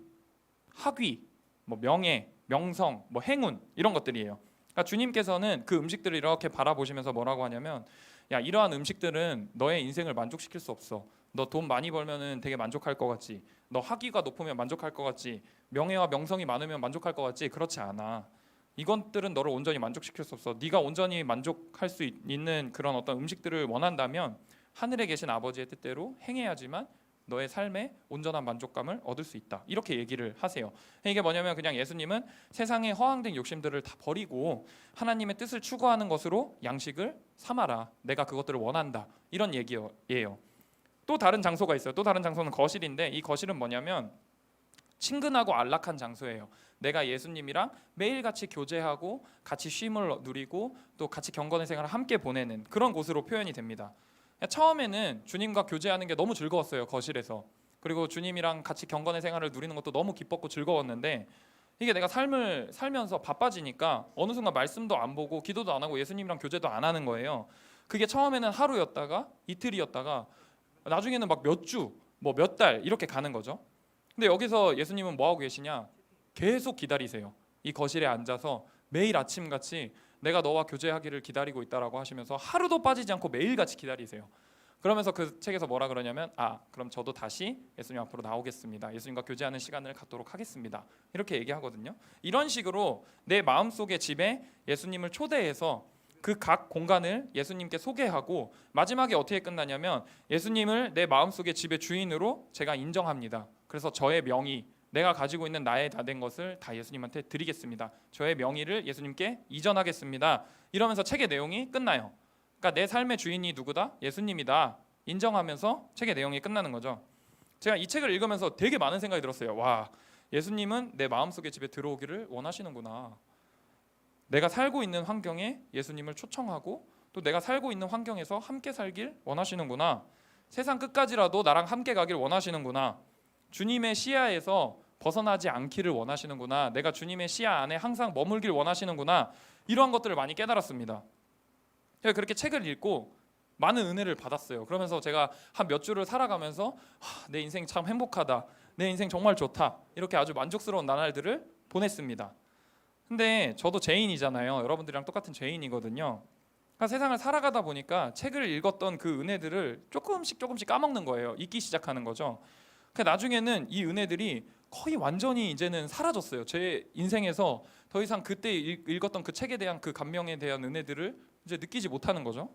학위, 뭐 명예, 명성, 뭐 행운 이런 것들이에요. 그러니까 주님께서는 그 음식들을 이렇게 바라보시면서 뭐라고 하냐면 야 이러한 음식들은 너의 인생을 만족시킬 수 없어. 너 돈 많이 벌면은 되게 만족할 것 같지. 너 학위가 높으면 만족할 것 같지. 명예와 명성이 많으면 만족할 것 같지. 그렇지 않아. 이것들은 너를 온전히 만족시킬 수 없어. 네가 온전히 만족할 수 있는 그런 어떤 음식들을 원한다면 하늘에 계신 아버지의 뜻대로 행해야지만 너의 삶에 온전한 만족감을 얻을 수 있다. 이렇게 얘기를 하세요. 이게 뭐냐면 그냥 예수님은 세상의 허황된 욕심들을 다 버리고 하나님의 뜻을 추구하는 것으로 양식을 삼아라. 내가 그것들을 원한다. 이런 얘기예요. 또 다른 장소가 있어요. 또 다른 장소는 거실인데 이 거실은 뭐냐면 친근하고 안락한 장소예요. 내가 예수님이랑 매일같이 교제하고 같이 쉼을 누리고 또 같이 경건의 생활을 함께 보내는 그런 곳으로 표현이 됩니다. 처음에는 주님과 교제하는 게 너무 즐거웠어요. 거실에서. 그리고 주님이랑 같이 경건의 생활을 누리는 것도 너무 기뻤고 즐거웠는데 이게 내가 삶을 살면서 바빠지니까 어느 순간 말씀도 안 보고 기도도 안 하고 예수님이랑 교제도 안 하는 거예요. 그게 처음에는 하루였다가 이틀이었다가 나중에는 막 몇 주, 뭐 몇 달 이렇게 가는 거죠. 근데 여기서 예수님은 뭐 하고 계시냐? 계속 기다리세요. 이 거실에 앉아서 매일 아침같이 내가 너와 교제하기를 기다리고 있다라고 하시면서 하루도 빠지지 않고 매일같이 기다리세요. 그러면서 그 책에서 뭐라 그러냐면 그럼 저도 다시 예수님 앞으로 나오겠습니다. 예수님과 교제하는 시간을 갖도록 하겠습니다. 이렇게 얘기하거든요. 이런 식으로 내 마음속의 집에 예수님을 초대해서 그 각 공간을 예수님께 소개하고 마지막에 어떻게 끝나냐면 예수님을 내 마음속의 집의 주인으로 제가 인정합니다. 그래서 저의 명의, 내가 가지고 있는 나의 다 된 것을 다 예수님한테 드리겠습니다. 저의 명의를 예수님께 이전하겠습니다. 이러면서 책의 내용이 끝나요. 그러니까 내 삶의 주인이 누구다? 예수님이다. 인정하면서 책의 내용이 끝나는 거죠. 제가 이 책을 읽으면서 되게 많은 생각이 들었어요. 와, 예수님은 내 마음속의 집에 들어오기를 원하시는구나. 내가 살고 있는 환경에 예수님을 초청하고 또 내가 살고 있는 환경에서 함께 살길 원하시는구나. 세상 끝까지라도 나랑 함께 가길 원하시는구나. 주님의 시야에서 벗어나지 않기를 원하시는구나. 내가 주님의 시야 안에 항상 머물길 원하시는구나. 이러한 것들을 많이 깨달았습니다. 제가 그렇게 책을 읽고 많은 은혜를 받았어요. 그러면서 제가 한 몇 주를 살아가면서 내 인생 참 행복하다. 내 인생 정말 좋다. 이렇게 아주 만족스러운 나날들을 보냈습니다. 근데 저도 죄인이잖아요. 여러분들이랑 똑같은 죄인이거든요. 그러니까 세상을 살아가다 보니까 책을 읽었던 그 은혜들을 조금씩 까먹는 거예요. 잊기 시작하는 거죠. 그러니까 나중에는 이 은혜들이 거의 완전히 이제는 사라졌어요. 제 인생에서 더 이상 그때 읽었던 그 책에 대한 그 감명에 대한 은혜들을 이제 느끼지 못하는 거죠.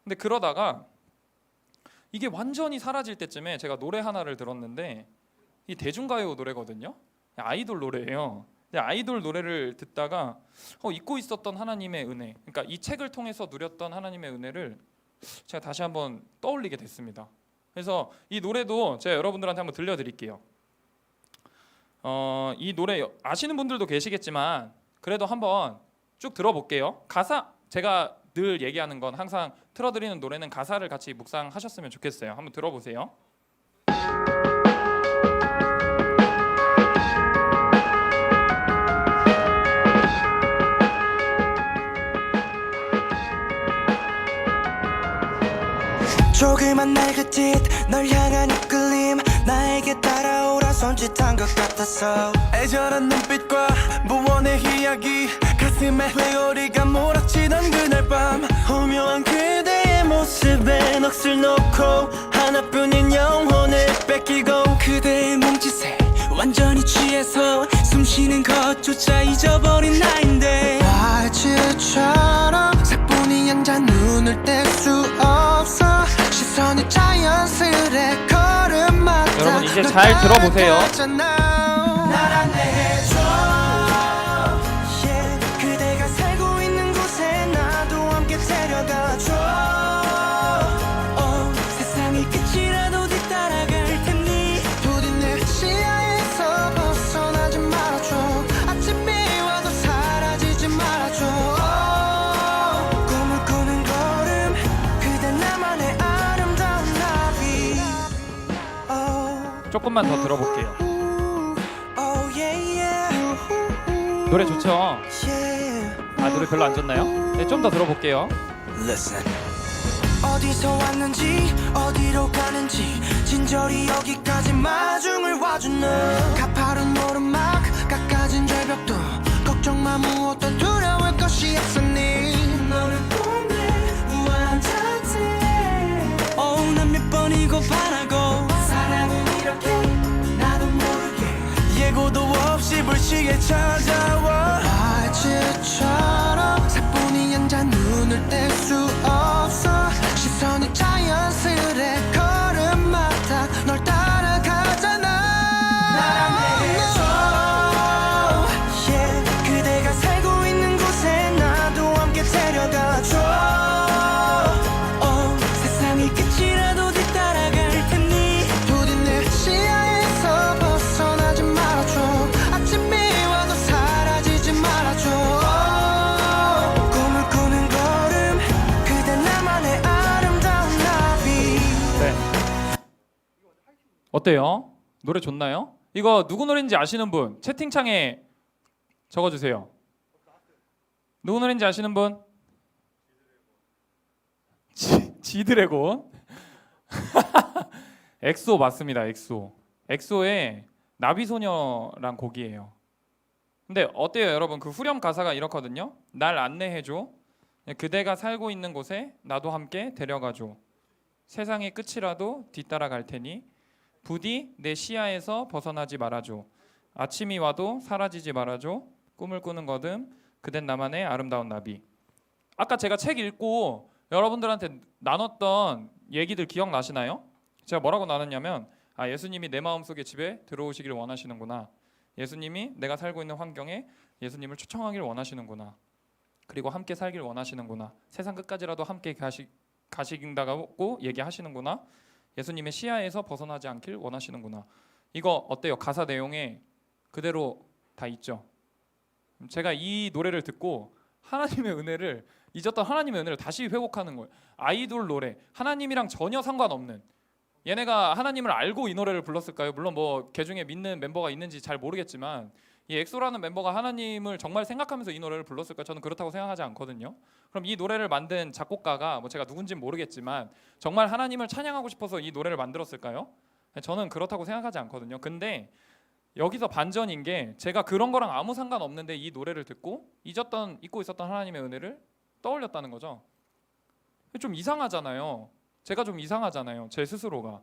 근데 그러다가 이게 완전히 사라질 때쯤에 제가 노래 하나를 들었는데 이 대중가요 노래거든요. 아이돌 노래예요. 아이돌 노래를 듣다가 잊고 있었던 하나님의 은혜, 그러니까 이 책을 통해서 누렸던 하나님의 은혜를 제가 다시 한번 떠올리게 됐습니다. 그래서 이 노래도 제가 여러분들한테 한번 들려드릴게요. 이 노래 아시는 분들도 계시겠지만 그래도 한번 쭉 들어볼게요. 가사, 제가 늘 얘기하는 건 항상 틀어드리는 노래는 가사를 같이 묵상하셨으면 좋겠어요. 한번 들어보세요. 조그만 날긋짓 널 향한 이끌림 나에게 따라오라 손짓한 것 같았어 애절한 눈빛과 무언의 이야기 가슴에 회오리가 몰아치던 그날 밤 오묘한 그대의 모습에 넋을 놓고 하나뿐인 영혼을 뺏기고 그대의 몸짓에 완전히 취해서 숨쉬는 것조차 잊어버린 나인데 말치처럼 사뿐히 앉아 눈을 뗄 수 없어 시선이 자연스레 걸음마다 여러분 이제 잘 들어보세요. 날 안내해줘 yeah. 그대가 살고 있는 곳에 나도 함께 데려가줘 세상이 끝이라도 뒤따라갈 테니 부디 내 시야에서 벗어나지 말아줘 아침이 와도 사라지지 말아줘 꿈을 꾸는 걸음 그대 나만의 아름다운 나비 조금만 더 들어볼게요. Oh yeah 노래 좋죠? Yeah. 아 노래 별로 안 좋나요? 네, 좀 더 들어볼게요. Listen. 어디서 왔는지 어디로 가는지 진저리 여기까지 마중을 와준 너 가파른 오르막 깎아진 절벽도 걱정 마 무엇도 두려울 것이 없으니 너를 뽐내 무한한 자태 난 몇 번이고 바라고 사랑은 이렇게 나도 모르게 예고도 없이 불시에 찾아와 알지처럼 사뿐히 앉아 눈을 뗄 수 없어 시선이 자연스레 걸음마다 널 따라가잖아 나랑 내게 줘 yeah. 그대가 살고 있는 곳에 나도 함께 데려가줘 세상의 끝이라도 뒤따라갈 테니 부디 내 시야에서 벗어나지 말아줘 아침이 와도 사라지지 말아줘 꿈을 꾸는 걸음 그대 나만의 아름다운 나비 네. 어때요? 노래 좋나요? 이거 누구 노래인지 아시는 분 채팅창에 적어주세요. 누구 노래인지 아시는 분? 지드래곤. 엑소 맞습니다. 엑소. 엑소의 나비소녀란 곡이에요. 근데 어때요, 여러분? 그 후렴 가사가 이렇거든요. 날 안내해줘. 그대가 살고 있는 곳에 나도 함께 데려가줘. 세상의 끝이라도 뒤따라갈 테니 부디 내 시야에서 벗어나지 말아줘. 아침이 와도 사라지지 말아줘. 꿈을 꾸는 거든 그댄 나만의 아름다운 나비. 아까 제가 책 읽고 여러분들한테 나눴던 얘기들 기억나시나요? 제가 뭐라고 나눴냐면 예수님이 내 마음속에 집에 들어오시기를 원하시는구나. 예수님이 내가 살고 있는 환경에 예수님을 초청하기를 원하시는구나. 그리고 함께 살기를 원하시는구나. 세상 끝까지라도 함께 가시긴다고 얘기하시는구나. 예수님의 시야에서 벗어나지 않길 원하시는구나. 이거 어때요? 가사 내용에 그대로 다 있죠. 제가 이 노래를 듣고 하나님의 은혜를 잊었던 하나님의 은혜를 다시 회복하는 거예요. 아이돌 노래, 하나님이랑 전혀 상관없는. 얘네가 하나님을 알고 이 노래를 불렀을까요? 물론 뭐 개중에 믿는 멤버가 있는지 잘 모르겠지만 이 엑소라는 멤버가 하나님을 정말 생각하면서 이 노래를 불렀을까? 저는 그렇다고 생각하지 않거든요. 그럼 이 노래를 만든 작곡가가 뭐 제가 누군지는 모르겠지만 정말 하나님을 찬양하고 싶어서 이 노래를 만들었을까요? 저는 그렇다고 생각하지 않거든요. 근데 여기서 반전인 게 제가 그런 거랑 아무 상관없는데 이 노래를 듣고 잊고 있었던 하나님의 은혜를 떠올렸다는 거죠. 좀 이상하잖아요. 제가 좀 이상하잖아요. 제 스스로가.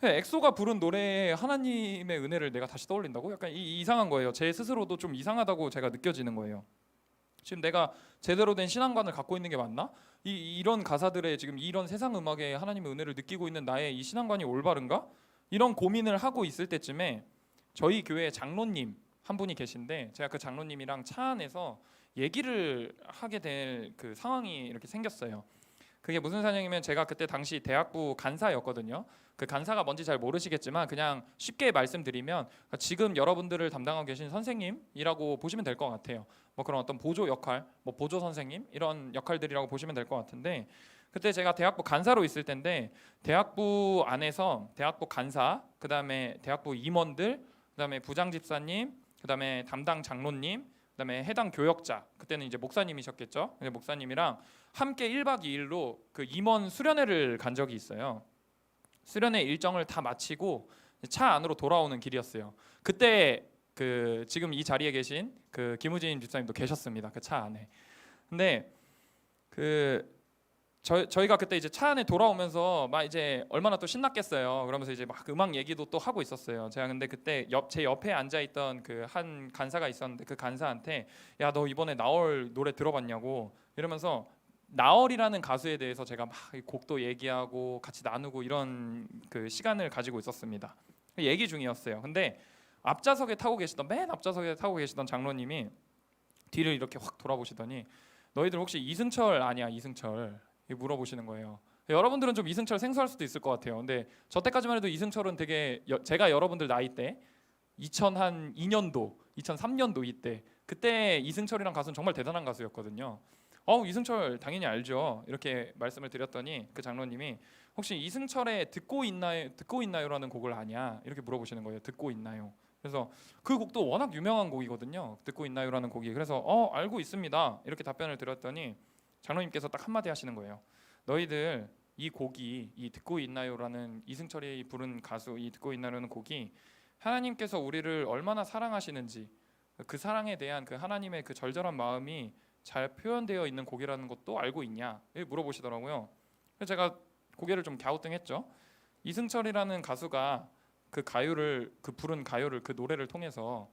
엑소가 부른 노래에 하나님의 은혜를 내가 다시 떠올린다고? 약간 이상한 거예요. 제 스스로도 좀 이상하다고 제가 느껴지는 거예요. 지금 내가 제대로 된 신앙관을 갖고 있는 게 맞나? 이런 가사들에 지금 이런 세상 음악에 하나님의 은혜를 느끼고 있는 나의 이 신앙관이 올바른가? 이런 고민을 하고 있을 때쯤에 저희 교회 장로님 한 분이 계신데 제가 그 장로님이랑 차 안에서 얘기를 하게 될 그 상황이 이렇게 생겼어요. 그게 무슨 상황이면 제가 그때 당시 대학부 간사였거든요. 그 간사가 뭔지 잘 모르시겠지만 그냥 쉽게 말씀드리면 지금 여러분들을 담당하고 계신 선생님이라고 보시면 될 것 같아요. 뭐 그런 어떤 보조 역할, 뭐 보조 선생님 이런 역할들이라고 보시면 될 것 같은데 그때 제가 대학부 간사로 있을 텐데 대학부 안에서 대학부 간사, 그다음에 대학부 임원들, 그다음에 부장 집사님, 그다음에 담당 장로님, 그다음에 해당 교역자, 그때는 이제 목사님이셨겠죠. 근데 목사님이랑 함께 1박 2일로 그 임원 수련회를 간 적이 있어요. 수련회 일정을 다 마치고 차 안으로 돌아오는 길이었어요. 그때 그 지금 이 자리에 계신 그 김우진 집사님도 계셨습니다. 그 차 안에. 근데 저희가 그때 이제 차 안에 돌아오면서 막 이제 얼마나 또 신났겠어요. 그러면서 이제 막 음악 얘기도 또 하고 있었어요. 제가 근데 그때 제 옆에 앉아 있던 그 한 간사가 있었는데 그 간사한테 야, 너 이번에 나얼 노래 들어봤냐고 이러면서 나얼이라는 가수에 대해서 제가 막 곡도 얘기하고 같이 나누고 이런 그 시간을 가지고 있었습니다. 얘기 중이었어요. 근데 맨 앞좌석에 타고 계시던 장로님이 뒤를 이렇게 확 돌아보시더니 너희들 혹시 이승철 아니야? 이승철 물어보시는 거예요. 여러분들은 좀 이승철 생소할 수도 있을 것 같아요. 근데 저 때까지만 해도 이승철은 되게 제가 여러분들 나이 때 2002년도, 2003년도 이때 그때 이승철이란 가수는 정말 대단한 가수였거든요. 이승철 당연히 알죠. 이렇게 말씀을 드렸더니 그 장로님이 혹시 이승철의 듣고 있나요라는 곡을 아냐? 이렇게 물어보시는 거예요. 듣고 있나요? 그래서 그 곡도 워낙 유명한 곡이거든요. 듣고 있나요라는 곡이. 그래서 알고 있습니다. 이렇게 답변을 드렸더니 장로님께서 딱 한마디 하시는 거예요. 너희들 이 곡이 이 듣고 있나요라는 이승철이 부른 가수 이 듣고 있나요라는 곡이 하나님께서 우리를 얼마나 사랑하시는지 그 사랑에 대한 그 하나님의 그 절절한 마음이 잘 표현되어 있는 곡이라는 것도 알고 있냐 물어보시더라고요. 그래서 제가 고개를 좀 갸우뚱했죠. 이승철이라는 가수가 그 가요를 그 부른 가요를 그 노래를 통해서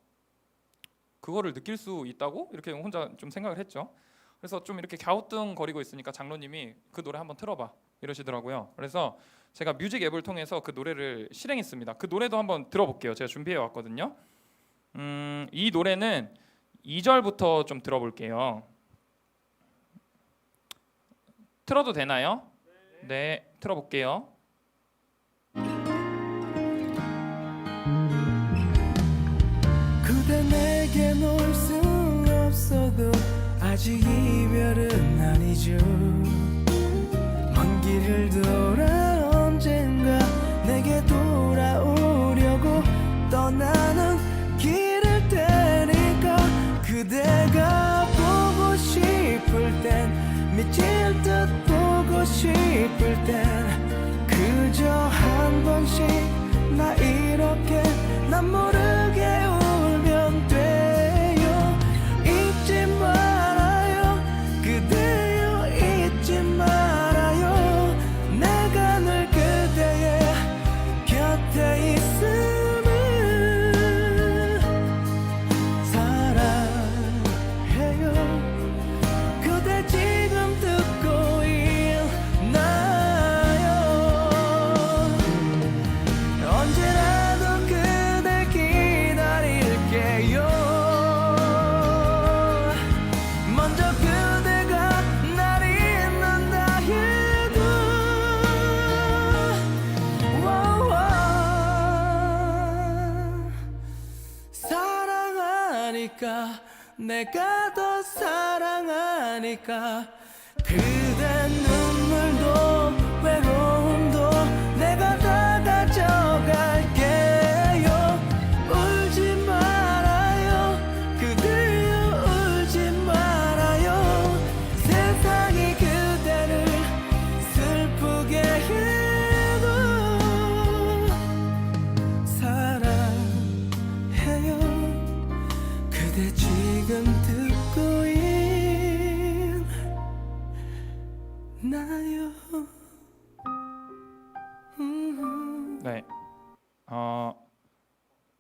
그거를 느낄 수 있다고 이렇게 혼자 좀 생각을 했죠. 그래서 좀 이렇게 갸우뚱거리고 있으니까 장로님이 그 노래 한번 틀어봐 이러시더라고요. 그래서 제가 뮤직 앱을 통해서 그 노래를 실행했습니다. 그 노래도 한번 들어볼게요. 제가 준비해 왔거든요. 이 노래는 2절부터 좀 들어볼게요. 틀어도 되나요? 네, 틀어볼게요. 그대 내겐 올 수 없어도 아직 이별은 아니죠. 먼 길을 돌아 언젠가 내게 돌아오려고 떠나는 길을 테니까 그대가 보고 싶을 땐 미칠 듯 보고 싶을 땐 그저 한 번씩 나 이렇게 난 모르게 울면 돼요. 잊지 말아요 그대여 잊지 말아요 내가 늘 그대의 곁에 있음을 사랑해요. 그대 지금 듣고 있나요? 언제라도 그댈 기다릴게요. 먼저 그대가 날 잊는다 해도 사랑하니까 내가 더 사랑하니까 그대 눈물도 외로움도 내가 다 가져갈게요. 울지 말아요 그대여 울지 말아요 세상이 그대를 슬프게 해도 사랑해요. 그대 지금 듣고 있나요? 네.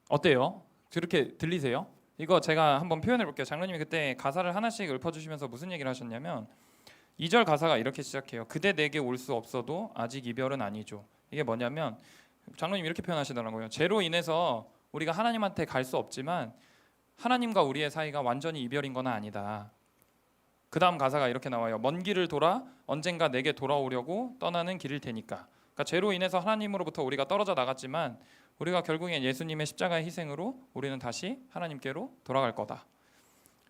어때요? 그렇게 들리세요? 이거 제가 한번 표현해 볼게요. 장로님이 그때 가사를 하나씩 읊어주시면서 무슨 얘기를 하셨냐면 2절 가사가 이렇게 시작해요. 그대 내게 올 수 없어도 아직 이별은 아니죠. 이게 뭐냐면 장로님이 이렇게 표현하시더라고요. 죄로 인해서 우리가 하나님한테 갈 수 없지만 하나님과 우리의 사이가 완전히 이별인 건 아니다. 그 다음 가사가 이렇게 나와요. 먼 길을 돌아 언젠가 내게 돌아오려고 떠나는 길일 테니까. 그러니까 죄로 인해서 하나님으로부터 우리가 떨어져 나갔지만 우리가 결국엔 예수님의 십자가의 희생으로 우리는 다시 하나님께로 돌아갈 거다.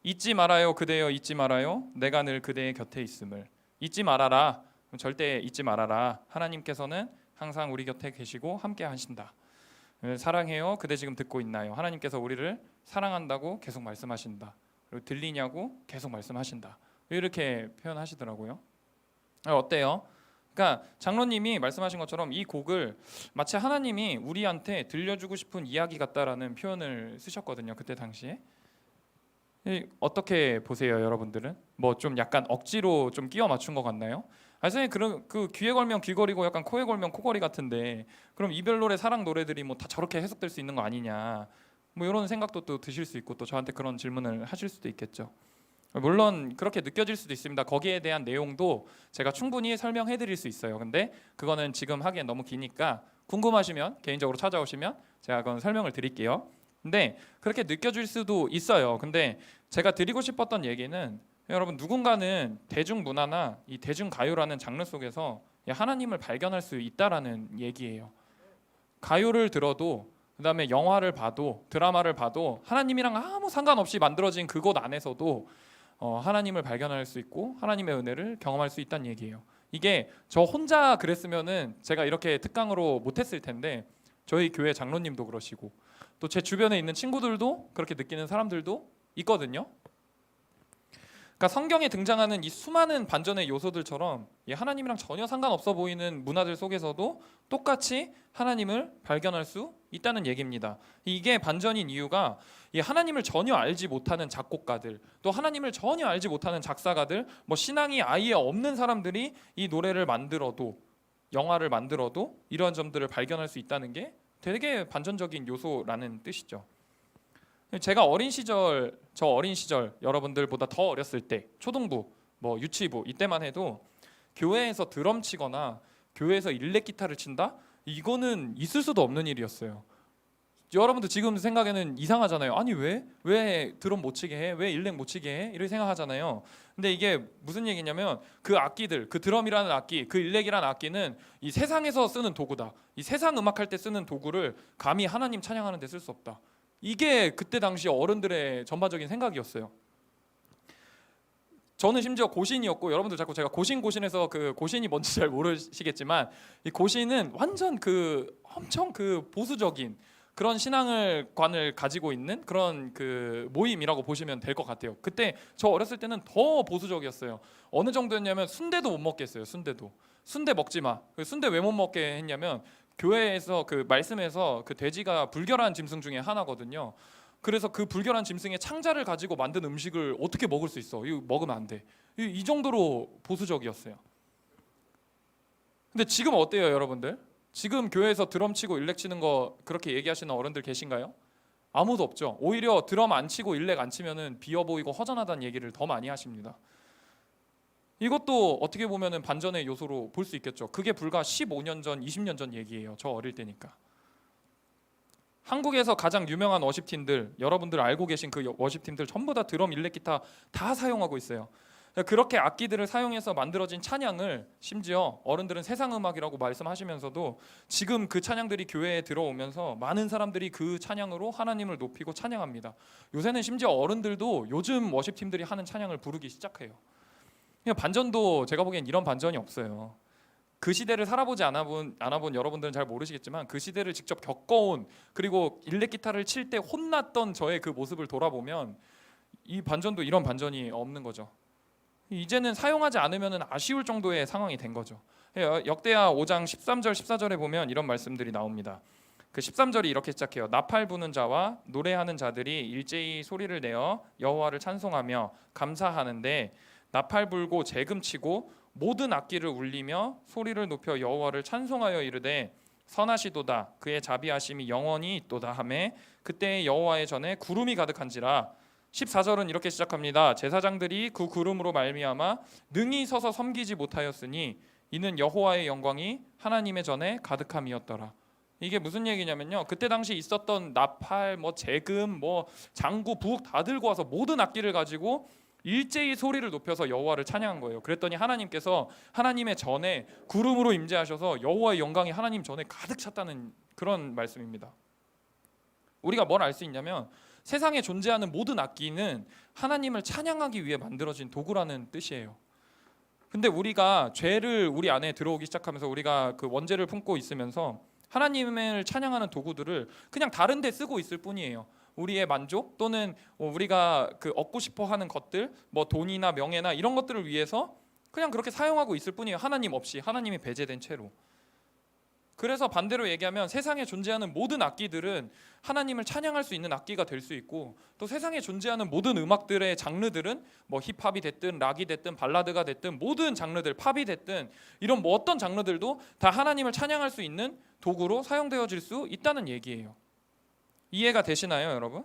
잊지 말아요 그대여 잊지 말아요 내가 늘 그대의 곁에 있음을. 잊지 말아라. 절대 잊지 말아라. 하나님께서는 항상 우리 곁에 계시고 함께 하신다. 사랑해요 그대 지금 듣고 있나요? 하나님께서 우리를 사랑한다고 계속 말씀하신다. 그리고 들리냐고 계속 말씀하신다. 이렇게 표현하시더라고요. 어때요? 그러니까 장로님이 말씀하신 것처럼 이 곡을 마치 하나님이 우리한테 들려주고 싶은 이야기 같다라는 표현을 쓰셨거든요. 그때 당시에. 어떻게 보세요, 여러분들은? 뭐 좀 약간 억지로 좀 끼워 맞춘 것 같나요? 선생님 그런 그 귀에 걸면 귀걸이고 약간 코에 걸면 코걸이 같은데 그럼 이별 노래 사랑 노래들이 뭐 다 저렇게 해석될 수 있는 거 아니냐? 뭐 이런 생각도 또 드실 수 있고 또 저한테 그런 질문을 하실 수도 있겠죠. 물론 그렇게 느껴질 수도 있습니다. 거기에 대한 내용도 제가 충분히 설명해 드릴 수 있어요. 근데 그거는 지금 하기엔 너무 기니까 궁금하시면 개인적으로 찾아오시면 제가 그건 설명을 드릴게요. 근데 그렇게 느껴질 수도 있어요. 근데 제가 드리고 싶었던 얘기는 여러분 누군가는 대중문화나 이 대중가요라는 장르 속에서 하나님을 발견할 수 있다라는 얘기예요. 가요를 들어도 그다음에 영화를 봐도 드라마를 봐도 하나님이랑 아무 상관없이 만들어진 그곳 안에서도 하나님을 발견할 수 있고 하나님의 은혜를 경험할 수 있다는 얘기예요. 이게 저 혼자 그랬으면은 제가 이렇게 특강으로 못했을 텐데 저희 교회 장로님도 그러시고 또 제 주변에 있는 친구들도 그렇게 느끼는 사람들도 있거든요. 그러니까 성경에 등장하는 이 수많은 반전의 요소들처럼 하나님이랑 전혀 상관없어 보이는 문화들 속에서도 똑같이 하나님을 발견할 수 있다는 얘기입니다. 이게 반전인 이유가 하나님을 전혀 알지 못하는 작곡가들, 또 하나님을 전혀 알지 못하는 작사가들, 뭐 신앙이 아예 없는 사람들이 이 노래를 만들어도, 영화를 만들어도 이러한 점들을 발견할 수 있다는 게 되게 반전적인 요소라는 뜻이죠. 제가 저 어린 시절 여러분들보다 더 어렸을 때, 초등부, 뭐 유치부 이때만 해도 교회에서 드럼 치거나 교회에서 일렉 기타를 친다? 이거는 있을 수도 없는 일이었어요. 여러분들 지금 생각에는 이상하잖아요. 아니 왜 드럼 못 치게 해? 왜 일렉 못 치게 해? 이렇게 생각하잖아요. 근데 이게 무슨 얘기냐면 그 악기들, 그 드럼이라는 악기, 그 일렉이라는 악기는 이 세상에서 쓰는 도구다. 이 세상 음악할 때 쓰는 도구를 감히 하나님 찬양하는 데 쓸 수 없다. 이게 그때 당시 어른들의 전반적인 생각이었어요. 저는 심지어 고신이었고, 여러분들 자꾸 제가 고신에서 그 고신이 뭔지 잘 모르시겠지만, 이 고신은 완전 엄청 보수적인 그런 신앙관을 가지고 있는 그런 그 모임이라고 보시면 될 것 같아요. 그때 저 어렸을 때는 더 보수적이었어요. 어느 정도였냐면 순대도 못 먹게 했어요. 순대 먹지 마. 순대 왜 못 먹게 했냐면 교회에서 그 말씀에서 그 돼지가 불결한 짐승 중에 하나거든요. 그래서 그 불결한 짐승의 창자를 가지고 만든 음식을 어떻게 먹을 수 있어? 이거 먹으면 안 돼. 이 정도로 보수적이었어요. 근데 지금 어때요, 여러분들? 지금 교회에서 드럼 치고 일렉 치는 거 그렇게 얘기하시는 어른들 계신가요? 아무도 없죠. 오히려 드럼 안 치고 일렉 안 치면은 비어 보이고 허전하다는 얘기를 더 많이 하십니다. 이것도 어떻게 보면은 반전의 요소로 볼 수 있겠죠. 그게 불과 15년 전, 20년 전 얘기예요. 저 어릴 때니까. 한국에서 가장 유명한 워십팀들, 여러분들 알고 계신 그 워십팀들 전부 다 드럼, 일렉, 기타 다 사용하고 있어요. 그렇게 악기들을 사용해서 만들어진 찬양을 심지어 어른들은 세상 음악이라고 말씀하시면서도 지금 그 찬양들이 교회에 들어오면서 많은 사람들이 그 찬양으로 하나님을 높이고 찬양합니다. 요새는 심지어 어른들도 요즘 워십팀들이 하는 찬양을 부르기 시작해요. 반전도 제가 보기엔 이런 반전이 없어요. 그 시대를 살아보지 않아본 여러분들은 잘 모르시겠지만 그 시대를 직접 겪어온, 그리고 일렉 기타를 칠 때 혼났던 저의 그 모습을 돌아보면 이 반전도 이런 반전이 없는 거죠. 이제는 사용하지 않으면 아쉬울 정도의 상황이 된 거죠. 역대하 5장 13절 14절에 보면 이런 말씀들이 나옵니다. 그 13절이 이렇게 시작해요. 나팔 부는 자와 노래하는 자들이 일제히 소리를 내어 여호와를 찬송하며 감사하는데 나팔 불고 재금 치고 모든 악기를 울리며 소리를 높여 여호와를 찬송하여 이르되 선하시도다 그의 자비하심이 영원히 있도다 하매 그때 여호와의 전에 구름이 가득한지라. 14절은 이렇게 시작합니다. 제사장들이 그 구름으로 말미암아 능히 서서 섬기지 못하였으니 이는 여호와의 영광이 하나님의 전에 가득함이었더라. 이게 무슨 얘기냐면요, 그때 당시 있었던 나팔, 재금, 장구, 부엌 다 들고 와서 모든 악기를 가지고 일제히 소리를 높여서 여호와를 찬양한 거예요. 그랬더니 하나님께서 하나님의 전에 구름으로 임재하셔서 여호와의 영광이 하나님 전에 가득 찼다는 그런 말씀입니다. 우리가 뭘 알 수 있냐면 세상에 존재하는 모든 악기는 하나님을 찬양하기 위해 만들어진 도구라는 뜻이에요. 근데 우리가 죄를 우리 안에 들어오기 시작하면서 우리가 그 원죄를 품고 있으면서 하나님을 찬양하는 도구들을 그냥 다른 데 쓰고 있을 뿐이에요. 우리의 만족 또는 우리가 그 얻고 싶어 하는 것들, 돈이나 명예나 이런 것들을 위해서 그냥 그렇게 사용하고 있을 뿐이에요. 하나님 없이, 하나님이 배제된 채로. 그래서 반대로 얘기하면 세상에 존재하는 모든 악기들은 하나님을 찬양할 수 있는 악기가 될 수 있고, 또 세상에 존재하는 모든 음악들의 장르들은 힙합이 됐든 락이 됐든 발라드가 됐든 모든 장르들, 팝이 됐든 이런 어떤 장르들도 다 하나님을 찬양할 수 있는 도구로 사용되어질 수 있다는 얘기예요. 이해가 되시나요, 여러분?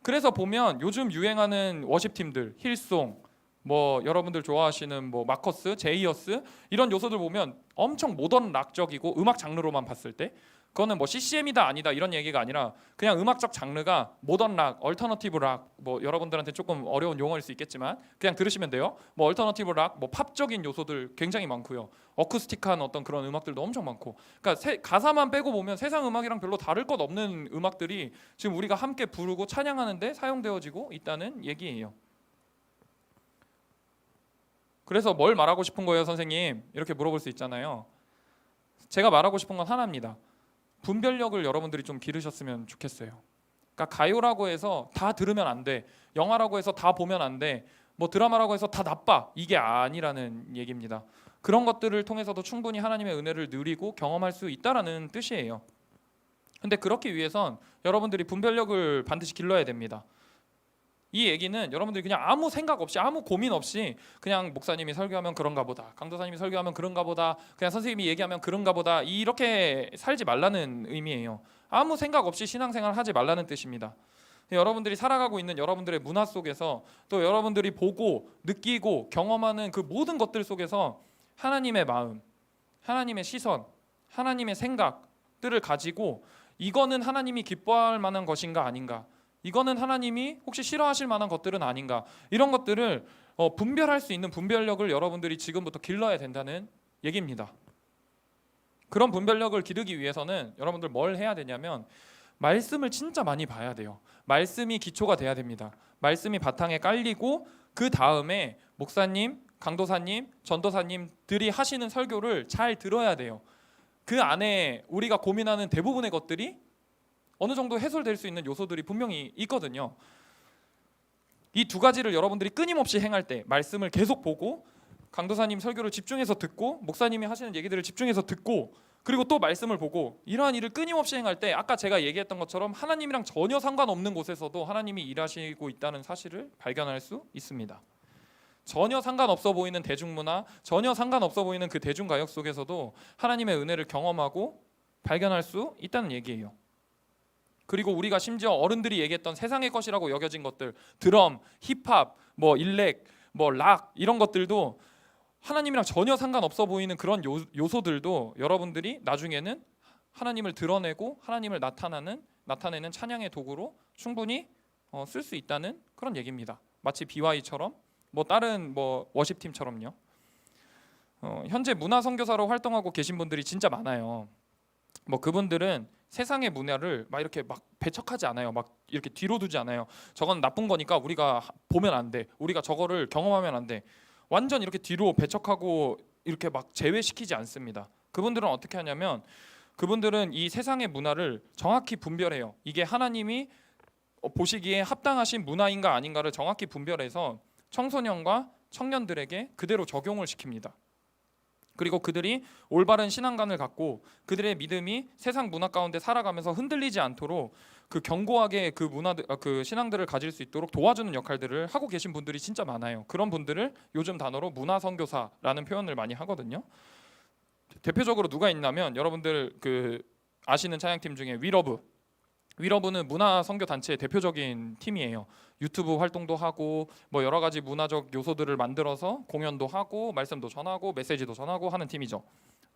그래서 보면 요즘 유행하는 워십팀들, 힐송, 여러분들 좋아하시는 마커스, 제이어스 이런 요소들 보면 엄청 모던 락적이고 음악 장르로만 봤을 때 그거는 CCM이다 아니다 이런 얘기가 아니라 그냥 음악적 장르가 모던 락, 얼터너티브 락, 여러분들한테 조금 어려운 용어일 수 있겠지만 그냥 들으시면 돼요. 얼터너티브 락, 팝적인 요소들 굉장히 많고요. 어쿠스틱한 어떤 그런 음악들도 엄청 많고. 그러니까 가사만 빼고 보면 세상 음악이랑 별로 다를 것 없는 음악들이 지금 우리가 함께 부르고 찬양하는데 사용되어지고 있다는 얘기예요. 그래서 뭘 말하고 싶은 거예요, 선생님? 이렇게 물어볼 수 있잖아요. 제가 말하고 싶은 건 하나입니다. 분별력을 여러분들이 좀 기르셨으면 좋겠어요. 그러니까 가요라고 해서 다 들으면 안 돼, 영화라고 해서 다 보면 안 돼, 뭐 드라마라고 해서 다 나빠, 이게 아니라는 얘기입니다. 그런 것들을 통해서도 충분히 하나님의 은혜를 누리고 경험할 수 있다라는 뜻이에요. 근데 그렇기 위해선 여러분들이 분별력을 반드시 길러야 됩니다. 이 얘기는 여러분들이 그냥 아무 생각 없이 아무 고민 없이 그냥 목사님이 설교하면 그런가 보다, 강도사님이 설교하면 그런가 보다, 그냥 선생님이 얘기하면 그런가 보다, 이렇게 살지 말라는 의미예요. 아무 생각 없이 신앙생활 하지 말라는 뜻입니다. 여러분들이 살아가고 있는 여러분들의 문화 속에서 또 여러분들이 보고 느끼고 경험하는 그 모든 것들 속에서 하나님의 마음, 하나님의 시선, 하나님의 생각들을 가지고 이거는 하나님이 기뻐할 만한 것인가 아닌가, 이거는 하나님이 혹시 싫어하실 만한 것들은 아닌가, 이런 것들을 분별할 수 있는 분별력을 여러분들이 지금부터 길러야 된다는 얘기입니다. 그런 분별력을 기르기 위해서는 여러분들 뭘 해야 되냐면 말씀을 진짜 많이 봐야 돼요. 말씀이 기초가 돼야 됩니다. 말씀이 바탕에 깔리고 그 다음에 목사님, 강도사님, 전도사님들이 하시는 설교를 잘 들어야 돼요. 그 안에 우리가 고민하는 대부분의 것들이 어느 정도 해소될 수 있는 요소들이 분명히 있거든요. 이 두 가지를 여러분들이 끊임없이 행할 때, 말씀을 계속 보고 강도사님 설교를 집중해서 듣고 목사님이 하시는 얘기들을 집중해서 듣고 그리고 또 말씀을 보고, 이러한 일을 끊임없이 행할 때 아까 제가 얘기했던 것처럼 하나님이랑 전혀 상관없는 곳에서도 하나님이 일하시고 있다는 사실을 발견할 수 있습니다. 전혀 상관없어 보이는 대중문화, 전혀 상관없어 보이는 그 대중가역 속에서도 하나님의 은혜를 경험하고 발견할 수 있다는 얘기예요. 그리고 우리가 심지어 어른들이 얘기했던 세상의 것이라고 여겨진 것들, 드럼, 힙합, 뭐 일렉, 뭐 락, 이런 것들도 하나님이랑 전혀 상관없어 보이는 그런 요소들도 여러분들이 나중에는 하나님을 드러내고 하나님을 나타내는 찬양의 도구로 충분히 쓸 수 있다는 그런 얘기입니다. 마치 BY처럼 뭐 다른 뭐 워십팀처럼요. 현재 문화 선교사로 활동하고 계신 분들이 진짜 많아요. 뭐 그분들은 세상의 문화를 막 이렇게 막 배척하지 않아요. 막 이렇게 뒤로 두지 않아요. 저건 나쁜 거니까 우리가 보면 안 돼, 우리가 저거를 경험하면 안 돼, 완전 이렇게 뒤로 배척하고 이렇게 막 제외시키지 않습니다. 그분들은 어떻게 하냐면 그분들은 이 세상의 문화를 정확히 분별해요. 이게 하나님이 보시기에 합당하신 문화인가 아닌가를 정확히 분별해서 청소년과 청년들에게 그대로 적용을 시킵니다. 그리고 그들이 올바른 신앙관을 갖고 그들의 믿음이 세상 문화 가운데 살아가면서 흔들리지 않도록 그 견고하게 그 그 신앙들을 가질 수 있도록 도와주는 역할들을 하고 계신 분들이 진짜 많아요. 그런 분들을 요즘 단어로 문화 선교사라는 표현을 많이 하거든요. 대표적으로 누가 있냐면 여러분들 그 아시는 찬양팀 중에 위러브는 문화 선교 단체의 대표적인 팀이에요. 유튜브 활동도 하고 뭐 여러 가지 문화적 요소들을 만들어서 공연도 하고 말씀도 전하고 메시지도 전하고 하는 팀이죠.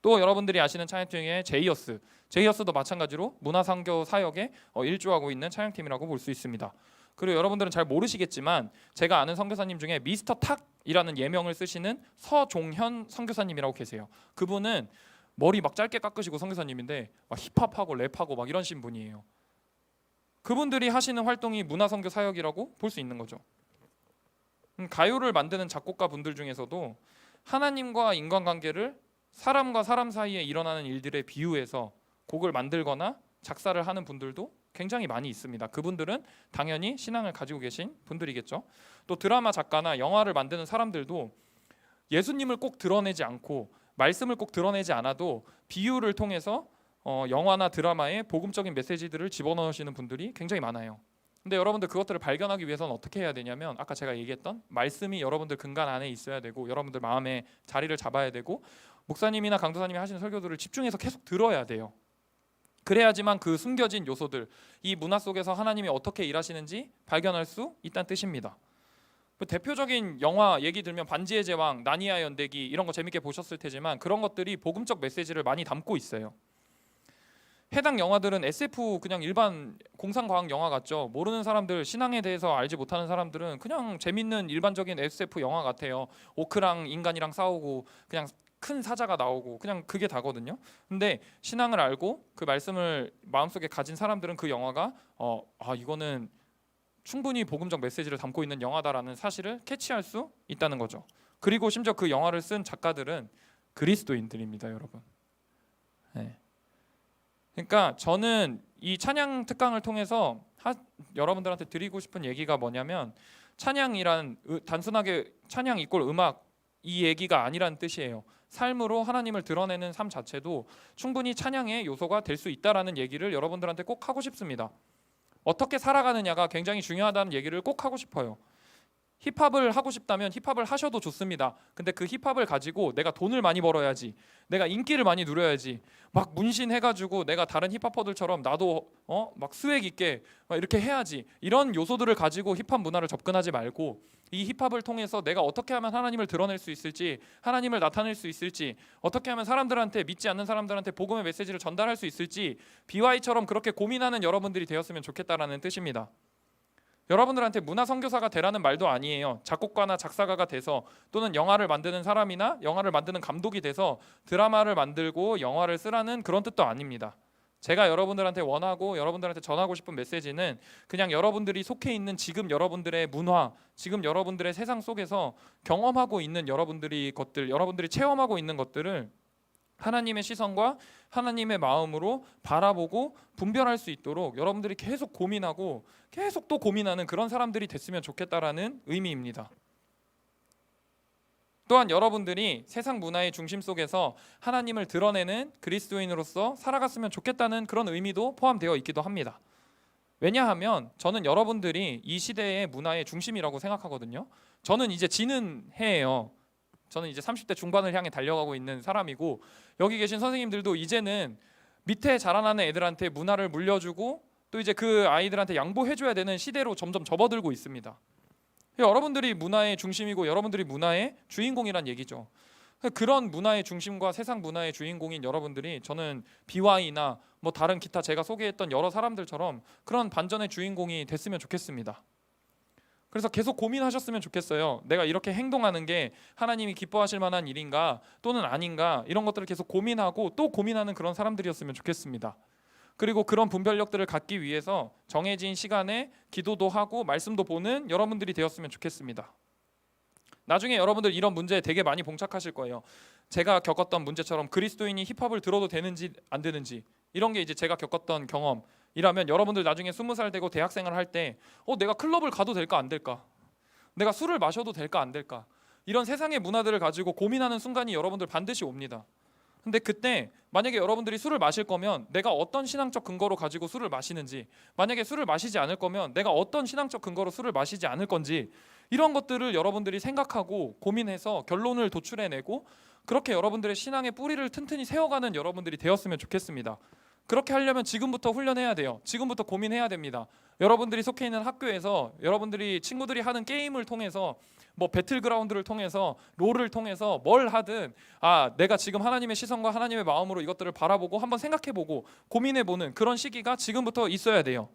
또 여러분들이 아시는 찬양팀 중에 제이어스도 마찬가지로 문화 선교 사역에 일조하고 있는 찬양팀이라고 볼 수 있습니다. 그리고 여러분들은 잘 모르시겠지만 제가 아는 선교사님 중에 미스터 탁이라는 예명을 쓰시는 서종현 선교사님이라고 계세요. 그분은 머리 막 짧게 깎으시고 선교사님인데 막 힙합하고 랩하고 막 이런 분이에요. 그분들이 하시는 활동이 문화선교 사역이라고 볼 수 있는 거죠. 가요를 만드는 작곡가 분들 중에서도 하나님과 인간관계를 사람과 사람 사이에 일어나는 일들에 비유해서 곡을 만들거나 작사를 하는 분들도 굉장히 많이 있습니다. 그분들은 당연히 신앙을 가지고 계신 분들이겠죠. 또 드라마 작가나 영화를 만드는 사람들도 예수님을 꼭 드러내지 않고 말씀을 꼭 드러내지 않아도 비유를 통해서 영화나 드라마에 복음적인 메시지들을 집어넣으시는 분들이 굉장히 많아요. 근데 여러분들 그것들을 발견하기 위해서는 어떻게 해야 되냐면 아까 제가 얘기했던 말씀이 여러분들 근간 안에 있어야 되고 여러분들 마음에 자리를 잡아야 되고 목사님이나 강도사님이 하시는 설교들을 집중해서 계속 들어야 돼요. 그래야지만 그 숨겨진 요소들, 이 문화 속에서 하나님이 어떻게 일하시는지 발견할 수 있다는 뜻입니다. 대표적인 영화 얘기 들면 반지의 제왕, 나니아 연대기 이런 거 재밌게 보셨을 테지만 그런 것들이 복음적 메시지를 많이 담고 있어요. 해당 영화들은 SF 그냥 일반 공상과학 영화 같죠. 모르는 사람들, 신앙에 대해서 알지 못하는 사람들은 그냥 재밌는 일반적인 SF 영화 같아요. 오크랑 인간이랑 싸우고 그냥 큰 사자가 나오고 그냥 그게 다거든요. 근데 신앙을 알고 그 말씀을 마음속에 가진 사람들은 그 영화가 이거는 충분히 복음적 메시지를 담고 있는 영화다라는 사실을 캐치할 수 있다는 거죠. 그리고 심지어 그 영화를 쓴 작가들은 그리스도인들입니다, 여러분. 네. 그러니까 저는 이 찬양 특강을 통해서 여러분들한테 드리고 싶은 얘기가 뭐냐면 찬양이란 단순하게 찬양 이꼴 음악 이 얘기가 아니란 뜻이에요. 삶으로 하나님을 드러내는 삶 자체도 충분히 찬양의 요소가 될 수 있다라는 얘기를 여러분들한테 꼭 하고 싶습니다. 어떻게 살아가느냐가 굉장히 중요하다는 얘기를 꼭 하고 싶어요. 힙합을 하고 싶다면 힙합을 하셔도 좋습니다. 근데 그 힙합을 가지고 내가 돈을 많이 벌어야지, 내가 인기를 많이 누려야지, 막 문신해가지고 내가 다른 힙합퍼들처럼 나도 막 스웩 있게 막 이렇게 해야지, 이런 요소들을 가지고 힙합 문화를 접근하지 말고 이 힙합을 통해서 내가 어떻게 하면 하나님을 드러낼 수 있을지, 하나님을 나타낼 수 있을지, 어떻게 하면 사람들한테, 믿지 않는 사람들한테 복음의 메시지를 전달할 수 있을지 BY처럼 그렇게 고민하는 여러분들이 되었으면 좋겠다라는 뜻입니다. 여러분들한테 문화 선교사가 되라는 말도 아니에요. 작곡가나 작사가가 돼서, 또는 영화를 만드는 사람이나 영화를 만드는 감독이 돼서 드라마를 만들고 영화를 쓰라는 그런 뜻도 아닙니다. 제가 여러분들한테 원하고 여러분들한테 전하고 싶은 메시지는 그냥 여러분들이 속해 있는 지금 여러분들의 문화, 지금 여러분들의 세상 속에서 경험하고 있는 여러분들이 체험하고 있는 것들을 하나님의 시선과 하나님의 마음으로 바라보고 분별할 수 있도록 여러분들이 계속 고민하고 계속 또 고민하는 그런 사람들이 됐으면 좋겠다라는 의미입니다. 또한 여러분들이 세상 문화의 중심 속에서 하나님을 드러내는 그리스도인으로서 살아갔으면 좋겠다는 그런 의미도 포함되어 있기도 합니다. 왜냐하면 저는 여러분들이 이 시대의 문화의 중심이라고 생각하거든요. 저는 이제 지는 해예요. 저는 이제 30대 중반을 향해 달려가고 있는 사람이고, 여기 계신 선생님들도 이제는 밑에 자라나는 애들한테 문화를 물려주고 또 이제 그 아이들한테 양보해줘야 되는 시대로 점점 접어들고 있습니다. 여러분들이 문화의 중심이고 여러분들이 문화의 주인공이란 얘기죠. 그런 문화의 중심과 세상 문화의 주인공인 여러분들이, 저는 BY나 뭐 다른 기타 제가 소개했던 여러 사람들처럼 그런 반전의 주인공이 됐으면 좋겠습니다. 그래서 계속 고민하셨으면 좋겠어요. 내가 이렇게 행동하는 게 하나님이 기뻐하실 만한 일인가 또는 아닌가, 이런 것들을 계속 고민하고 또 고민하는 그런 사람들이었으면 좋겠습니다. 그리고 그런 분별력들을 갖기 위해서 정해진 시간에 기도도 하고 말씀도 보는 여러분들이 되었으면 좋겠습니다. 나중에 여러분들 이런 문제에 되게 많이 봉착하실 거예요. 제가 겪었던 문제처럼 그리스도인이 힙합을 들어도 되는지 안 되는지, 이런 게 이제 제가 겪었던 경험이라면 여러분들 나중에 20살 되고 대학생활을 할 때 내가 클럽을 가도 될까 안 될까, 내가 술을 마셔도 될까 안 될까, 이런 세상의 문화들을 가지고 고민하는 순간이 여러분들 반드시 옵니다. 근데 그때 만약에 여러분들이 술을 마실 거면 내가 어떤 신앙적 근거로 가지고 술을 마시는지, 만약에 술을 마시지 않을 거면 내가 어떤 신앙적 근거로 술을 마시지 않을 건지, 이런 것들을 여러분들이 생각하고 고민해서 결론을 도출해내고 그렇게 여러분들의 신앙의 뿌리를 튼튼히 세워가는 여러분들이 되었으면 좋겠습니다. 그렇게 하려면 지금부터 훈련해야 돼요. 지금부터 고민해야 됩니다. 여러분들이 속해 있는 학교에서 여러분들이 친구들이 하는 게임을 통해서, 뭐 배틀그라운드를 통해서, 롤을 통해서 뭘 하든 내가 지금 하나님의 시선과 하나님의 마음으로 이것들을 바라보고 한번 생각해보고 고민해보는 그런 시기가 지금부터 있어야 돼요.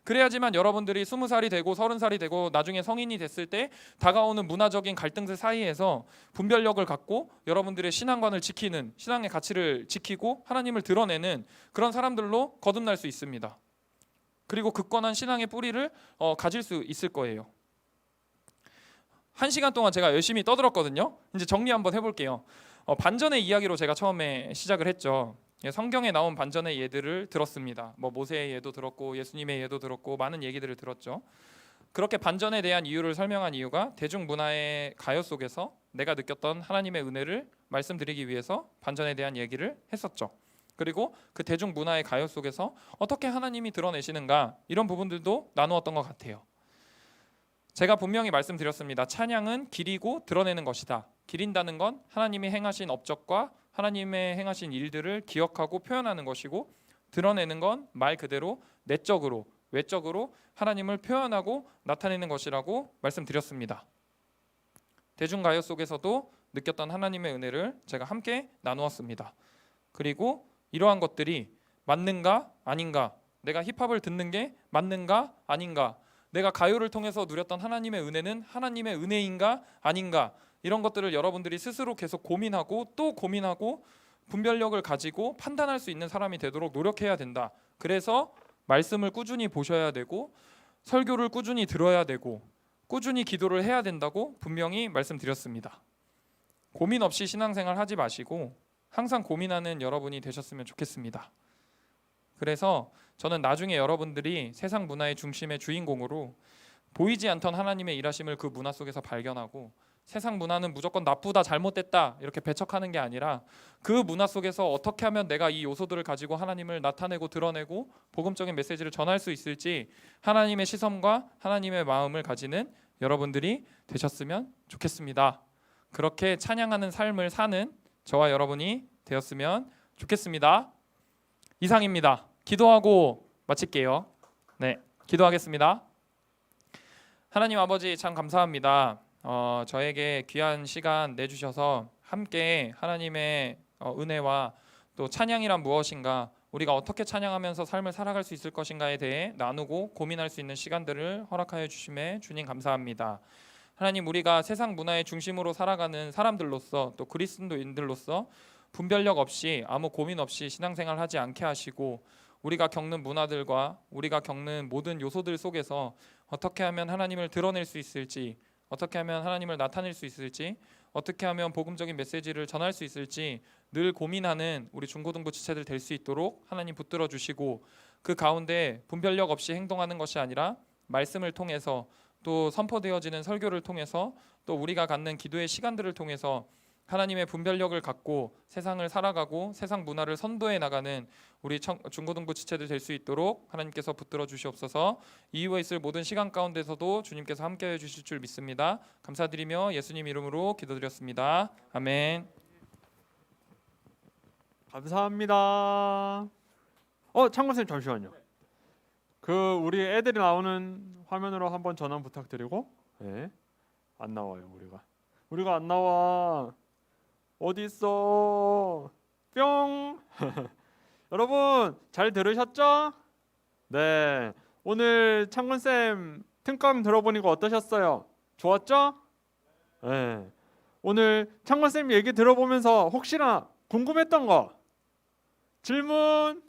그래야지만 여러분들이 20살이 되고 30살이 되고 나중에 성인이 됐을 때 다가오는 문화적인 갈등들 사이에서 분별력을 갖고 여러분들의 신앙관을 지키는, 신앙의 가치를 지키고 하나님을 드러내는 그런 사람들로 거듭날 수 있습니다. 그리고 굳건한 신앙의 뿌리를 가질 수 있을 거예요. 1시간 동안 제가 열심히 떠들었거든요. 이제 정리 한번 해볼게요. 반전의 이야기로 제가 처음에 시작을 했죠. 성경에 나온 반전의 예들을 들었습니다. 뭐 모세의 예도 들었고 예수님의 예도 들었고 많은 얘기들을 들었죠. 그렇게 반전에 대한 이유를 설명한 이유가 대중문화의 가요 속에서 내가 느꼈던 하나님의 은혜를 말씀드리기 위해서 반전에 대한 얘기를 했었죠. 그리고 그 대중문화의 가요 속에서 어떻게 하나님이 드러내시는가, 이런 부분들도 나누었던 것 같아요. 제가 분명히 말씀드렸습니다. 찬양은 기리고 드러내는 것이다. 기린다는 건 하나님이 행하신 업적과 하나님의 행하신 일들을 기억하고 표현하는 것이고, 드러내는 건 말 그대로 내적으로, 외적으로 하나님을 표현하고 나타내는 것이라고 말씀드렸습니다. 대중가요 속에서도 느꼈던 하나님의 은혜를 제가 함께 나누었습니다. 그리고 이러한 것들이 맞는가 아닌가, 내가 힙합을 듣는 게 맞는가 아닌가, 내가 가요를 통해서 누렸던 하나님의 은혜는 하나님의 은혜인가 아닌가, 이런 것들을 여러분들이 스스로 계속 고민하고 또 고민하고 분별력을 가지고 판단할 수 있는 사람이 되도록 노력해야 된다. 그래서 말씀을 꾸준히 보셔야 되고 설교를 꾸준히 들어야 되고 꾸준히 기도를 해야 된다고 분명히 말씀드렸습니다. 고민 없이 신앙생활 하지 마시고 항상 고민하는 여러분이 되셨으면 좋겠습니다. 그래서 저는 나중에 여러분들이 세상 문화의 중심의 주인공으로 보이지 않던 하나님의 일하심을 그 문화 속에서 발견하고 세상 문화는 무조건 나쁘다 잘못됐다 이렇게 배척하는 게 아니라 그 문화 속에서 어떻게 하면 내가 이 요소들을 가지고 하나님을 나타내고 드러내고 복음적인 메시지를 전할 수 있을지 하나님의 시선과 하나님의 마음을 가지는 여러분들이 되셨으면 좋겠습니다. 그렇게 찬양하는 삶을 사는 저와 여러분이 되었으면 좋겠습니다. 이상입니다. 기도하고 마칠게요. 네, 기도하겠습니다. 하나님 아버지 참 감사합니다. 저에게 귀한 시간 내주셔서 함께 하나님의 은혜와 또 찬양이란 무엇인가, 우리가 어떻게 찬양하면서 삶을 살아갈 수 있을 것인가에 대해 나누고 고민할 수 있는 시간들을 허락하여 주심에 주님 감사합니다. 하나님, 우리가 세상 문화의 중심으로 살아가는 사람들로서 또 그리스도인들로서 분별력 없이 아무 고민 없이 신앙생활 하지 않게 하시고 우리가 겪는 문화들과 우리가 겪는 모든 요소들 속에서 어떻게 하면 하나님을 드러낼 수 있을지, 어떻게 하면 하나님을 나타낼 수 있을지, 어떻게 하면 복음적인 메시지를 전할 수 있을지 늘 고민하는 우리 중고등부 지체들 될 수 있도록 하나님 붙들어 주시고, 그 가운데 분별력 없이 행동하는 것이 아니라 말씀을 통해서 또 선포되어지는 설교를 통해서 또 우리가 갖는 기도의 시간들을 통해서 하나님의 분별력을 갖고 세상을 살아가고 세상 문화를 선도해 나가는 우리 중고등부 지체들 될 수 있도록 하나님께서 붙들어 주시옵소서. 이후에 있을 모든 시간 가운데서도 주님께서 함께해 주실 줄 믿습니다. 감사드리며 예수님 이름으로 기도드렸습니다. 아멘. 감사합니다. 창건쌤 잠시만요. 그 우리 애들이 나오는 화면으로 한번 전원 부탁드리고. 네. 안 나와요, 우리가 안 나와. 어디 있어? 뿅. 여러분 잘 들으셨죠? 네. 오늘 창건쌤 특강 들어보니까 어떠셨어요? 좋았죠? 네. 오늘 창건쌤 얘기 들어보면서 혹시나 궁금했던 거 질문?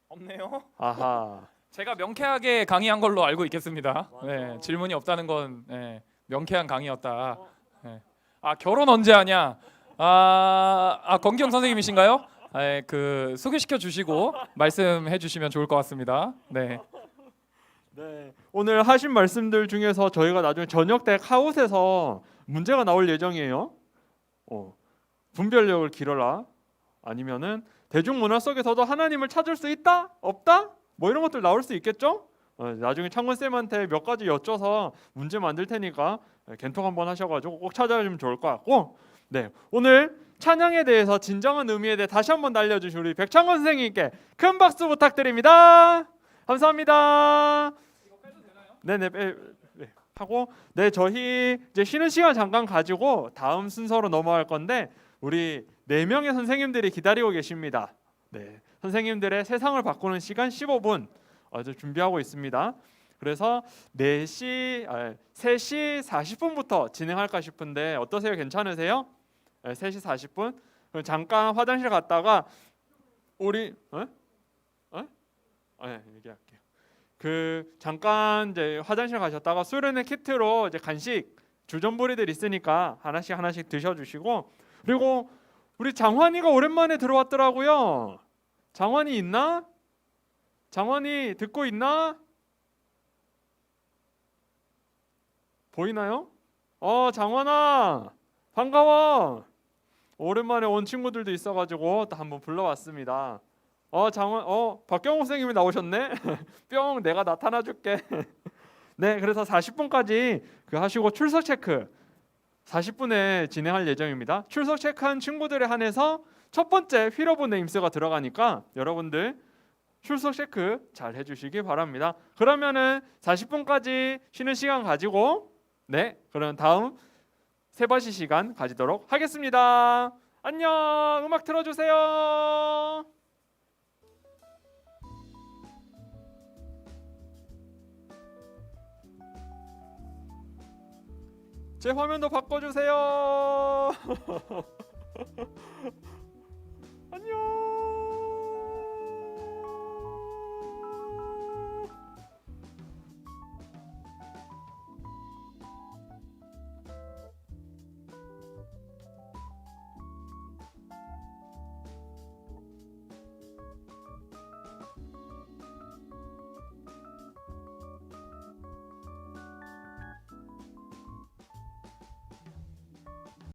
없네요. 아하. 제가 명쾌하게 강의한 걸로 알고 있겠습니다. 네, 질문이 없다는 건 명쾌한 강의였다. 네. 결혼 언제 하냐? 건기영 선생님이신가요? 그 소개시켜 주시고 말씀해 주시면 좋을 것 같습니다. 네. 네. 오늘 하신 말씀들 중에서 저희가 나중에 저녁 때 카웃에서 문제가 나올 예정이에요. 분별력을 기르라. 아니면은 대중문화 속에서도 하나님을 찾을 수 있다? 없다? 뭐 이런 것들 나올 수 있겠죠? 나중에 창건쌤한테 몇 가지 여쭤서 문제 만들 테니까検討 한번 하셔가지고 꼭 찾아주면 좋을 것 같고, 네, 오늘 찬양에 대해서 진정한 의미에 대해 다시 한번 알려주신 우리 백창건 선생님께 큰 박수 부탁드립니다. 감사합니다. 네네, 하고 저희 이제 쉬는 시간 잠깐 가지고 다음 순서로 넘어갈 건데 우리 4명의 선생님들이 기다리고 계십니다. 네, 선생님들의 세상을 바꾸는 시간 15분 준비하고 있습니다. 그래서 3시 40분부터 진행할까 싶은데 어떠세요? 괜찮으세요? 3시 40분? 그럼 잠깐 화장실 갔다가 우리 얘기할게요. 잠깐 이제 화장실 가셨다가 수련회 키트로 이제 간식 주전부리들 있으니까 하나씩 드셔주시고, 그리고 우리 장환이가 오랜만에 들어왔더라고요. 장환이 있나? 장환이 듣고 있나? 보이나요? 장환아 반가워. 오랜만에 온 친구들도 있어가지고 또 한번 불러왔습니다. 장환, 박경호 선생님이 나오셨네. 뿅, 내가 나타나줄게. 네, 그래서 40분까지 하시고 출석 체크 40분에 진행할 예정입니다. 출석 체크한 친구들에 한해서 첫 번째 휠오브 네임스가 들어가니까 여러분들 출석 체크 잘 해주시기 바랍니다. 그러면은 40분까지 쉬는 시간 가지고 그럼 다음 세바시 시간 가지도록 하겠습니다. 안녕. 음악 틀어주세요. 제 화면도 바꿔주세요.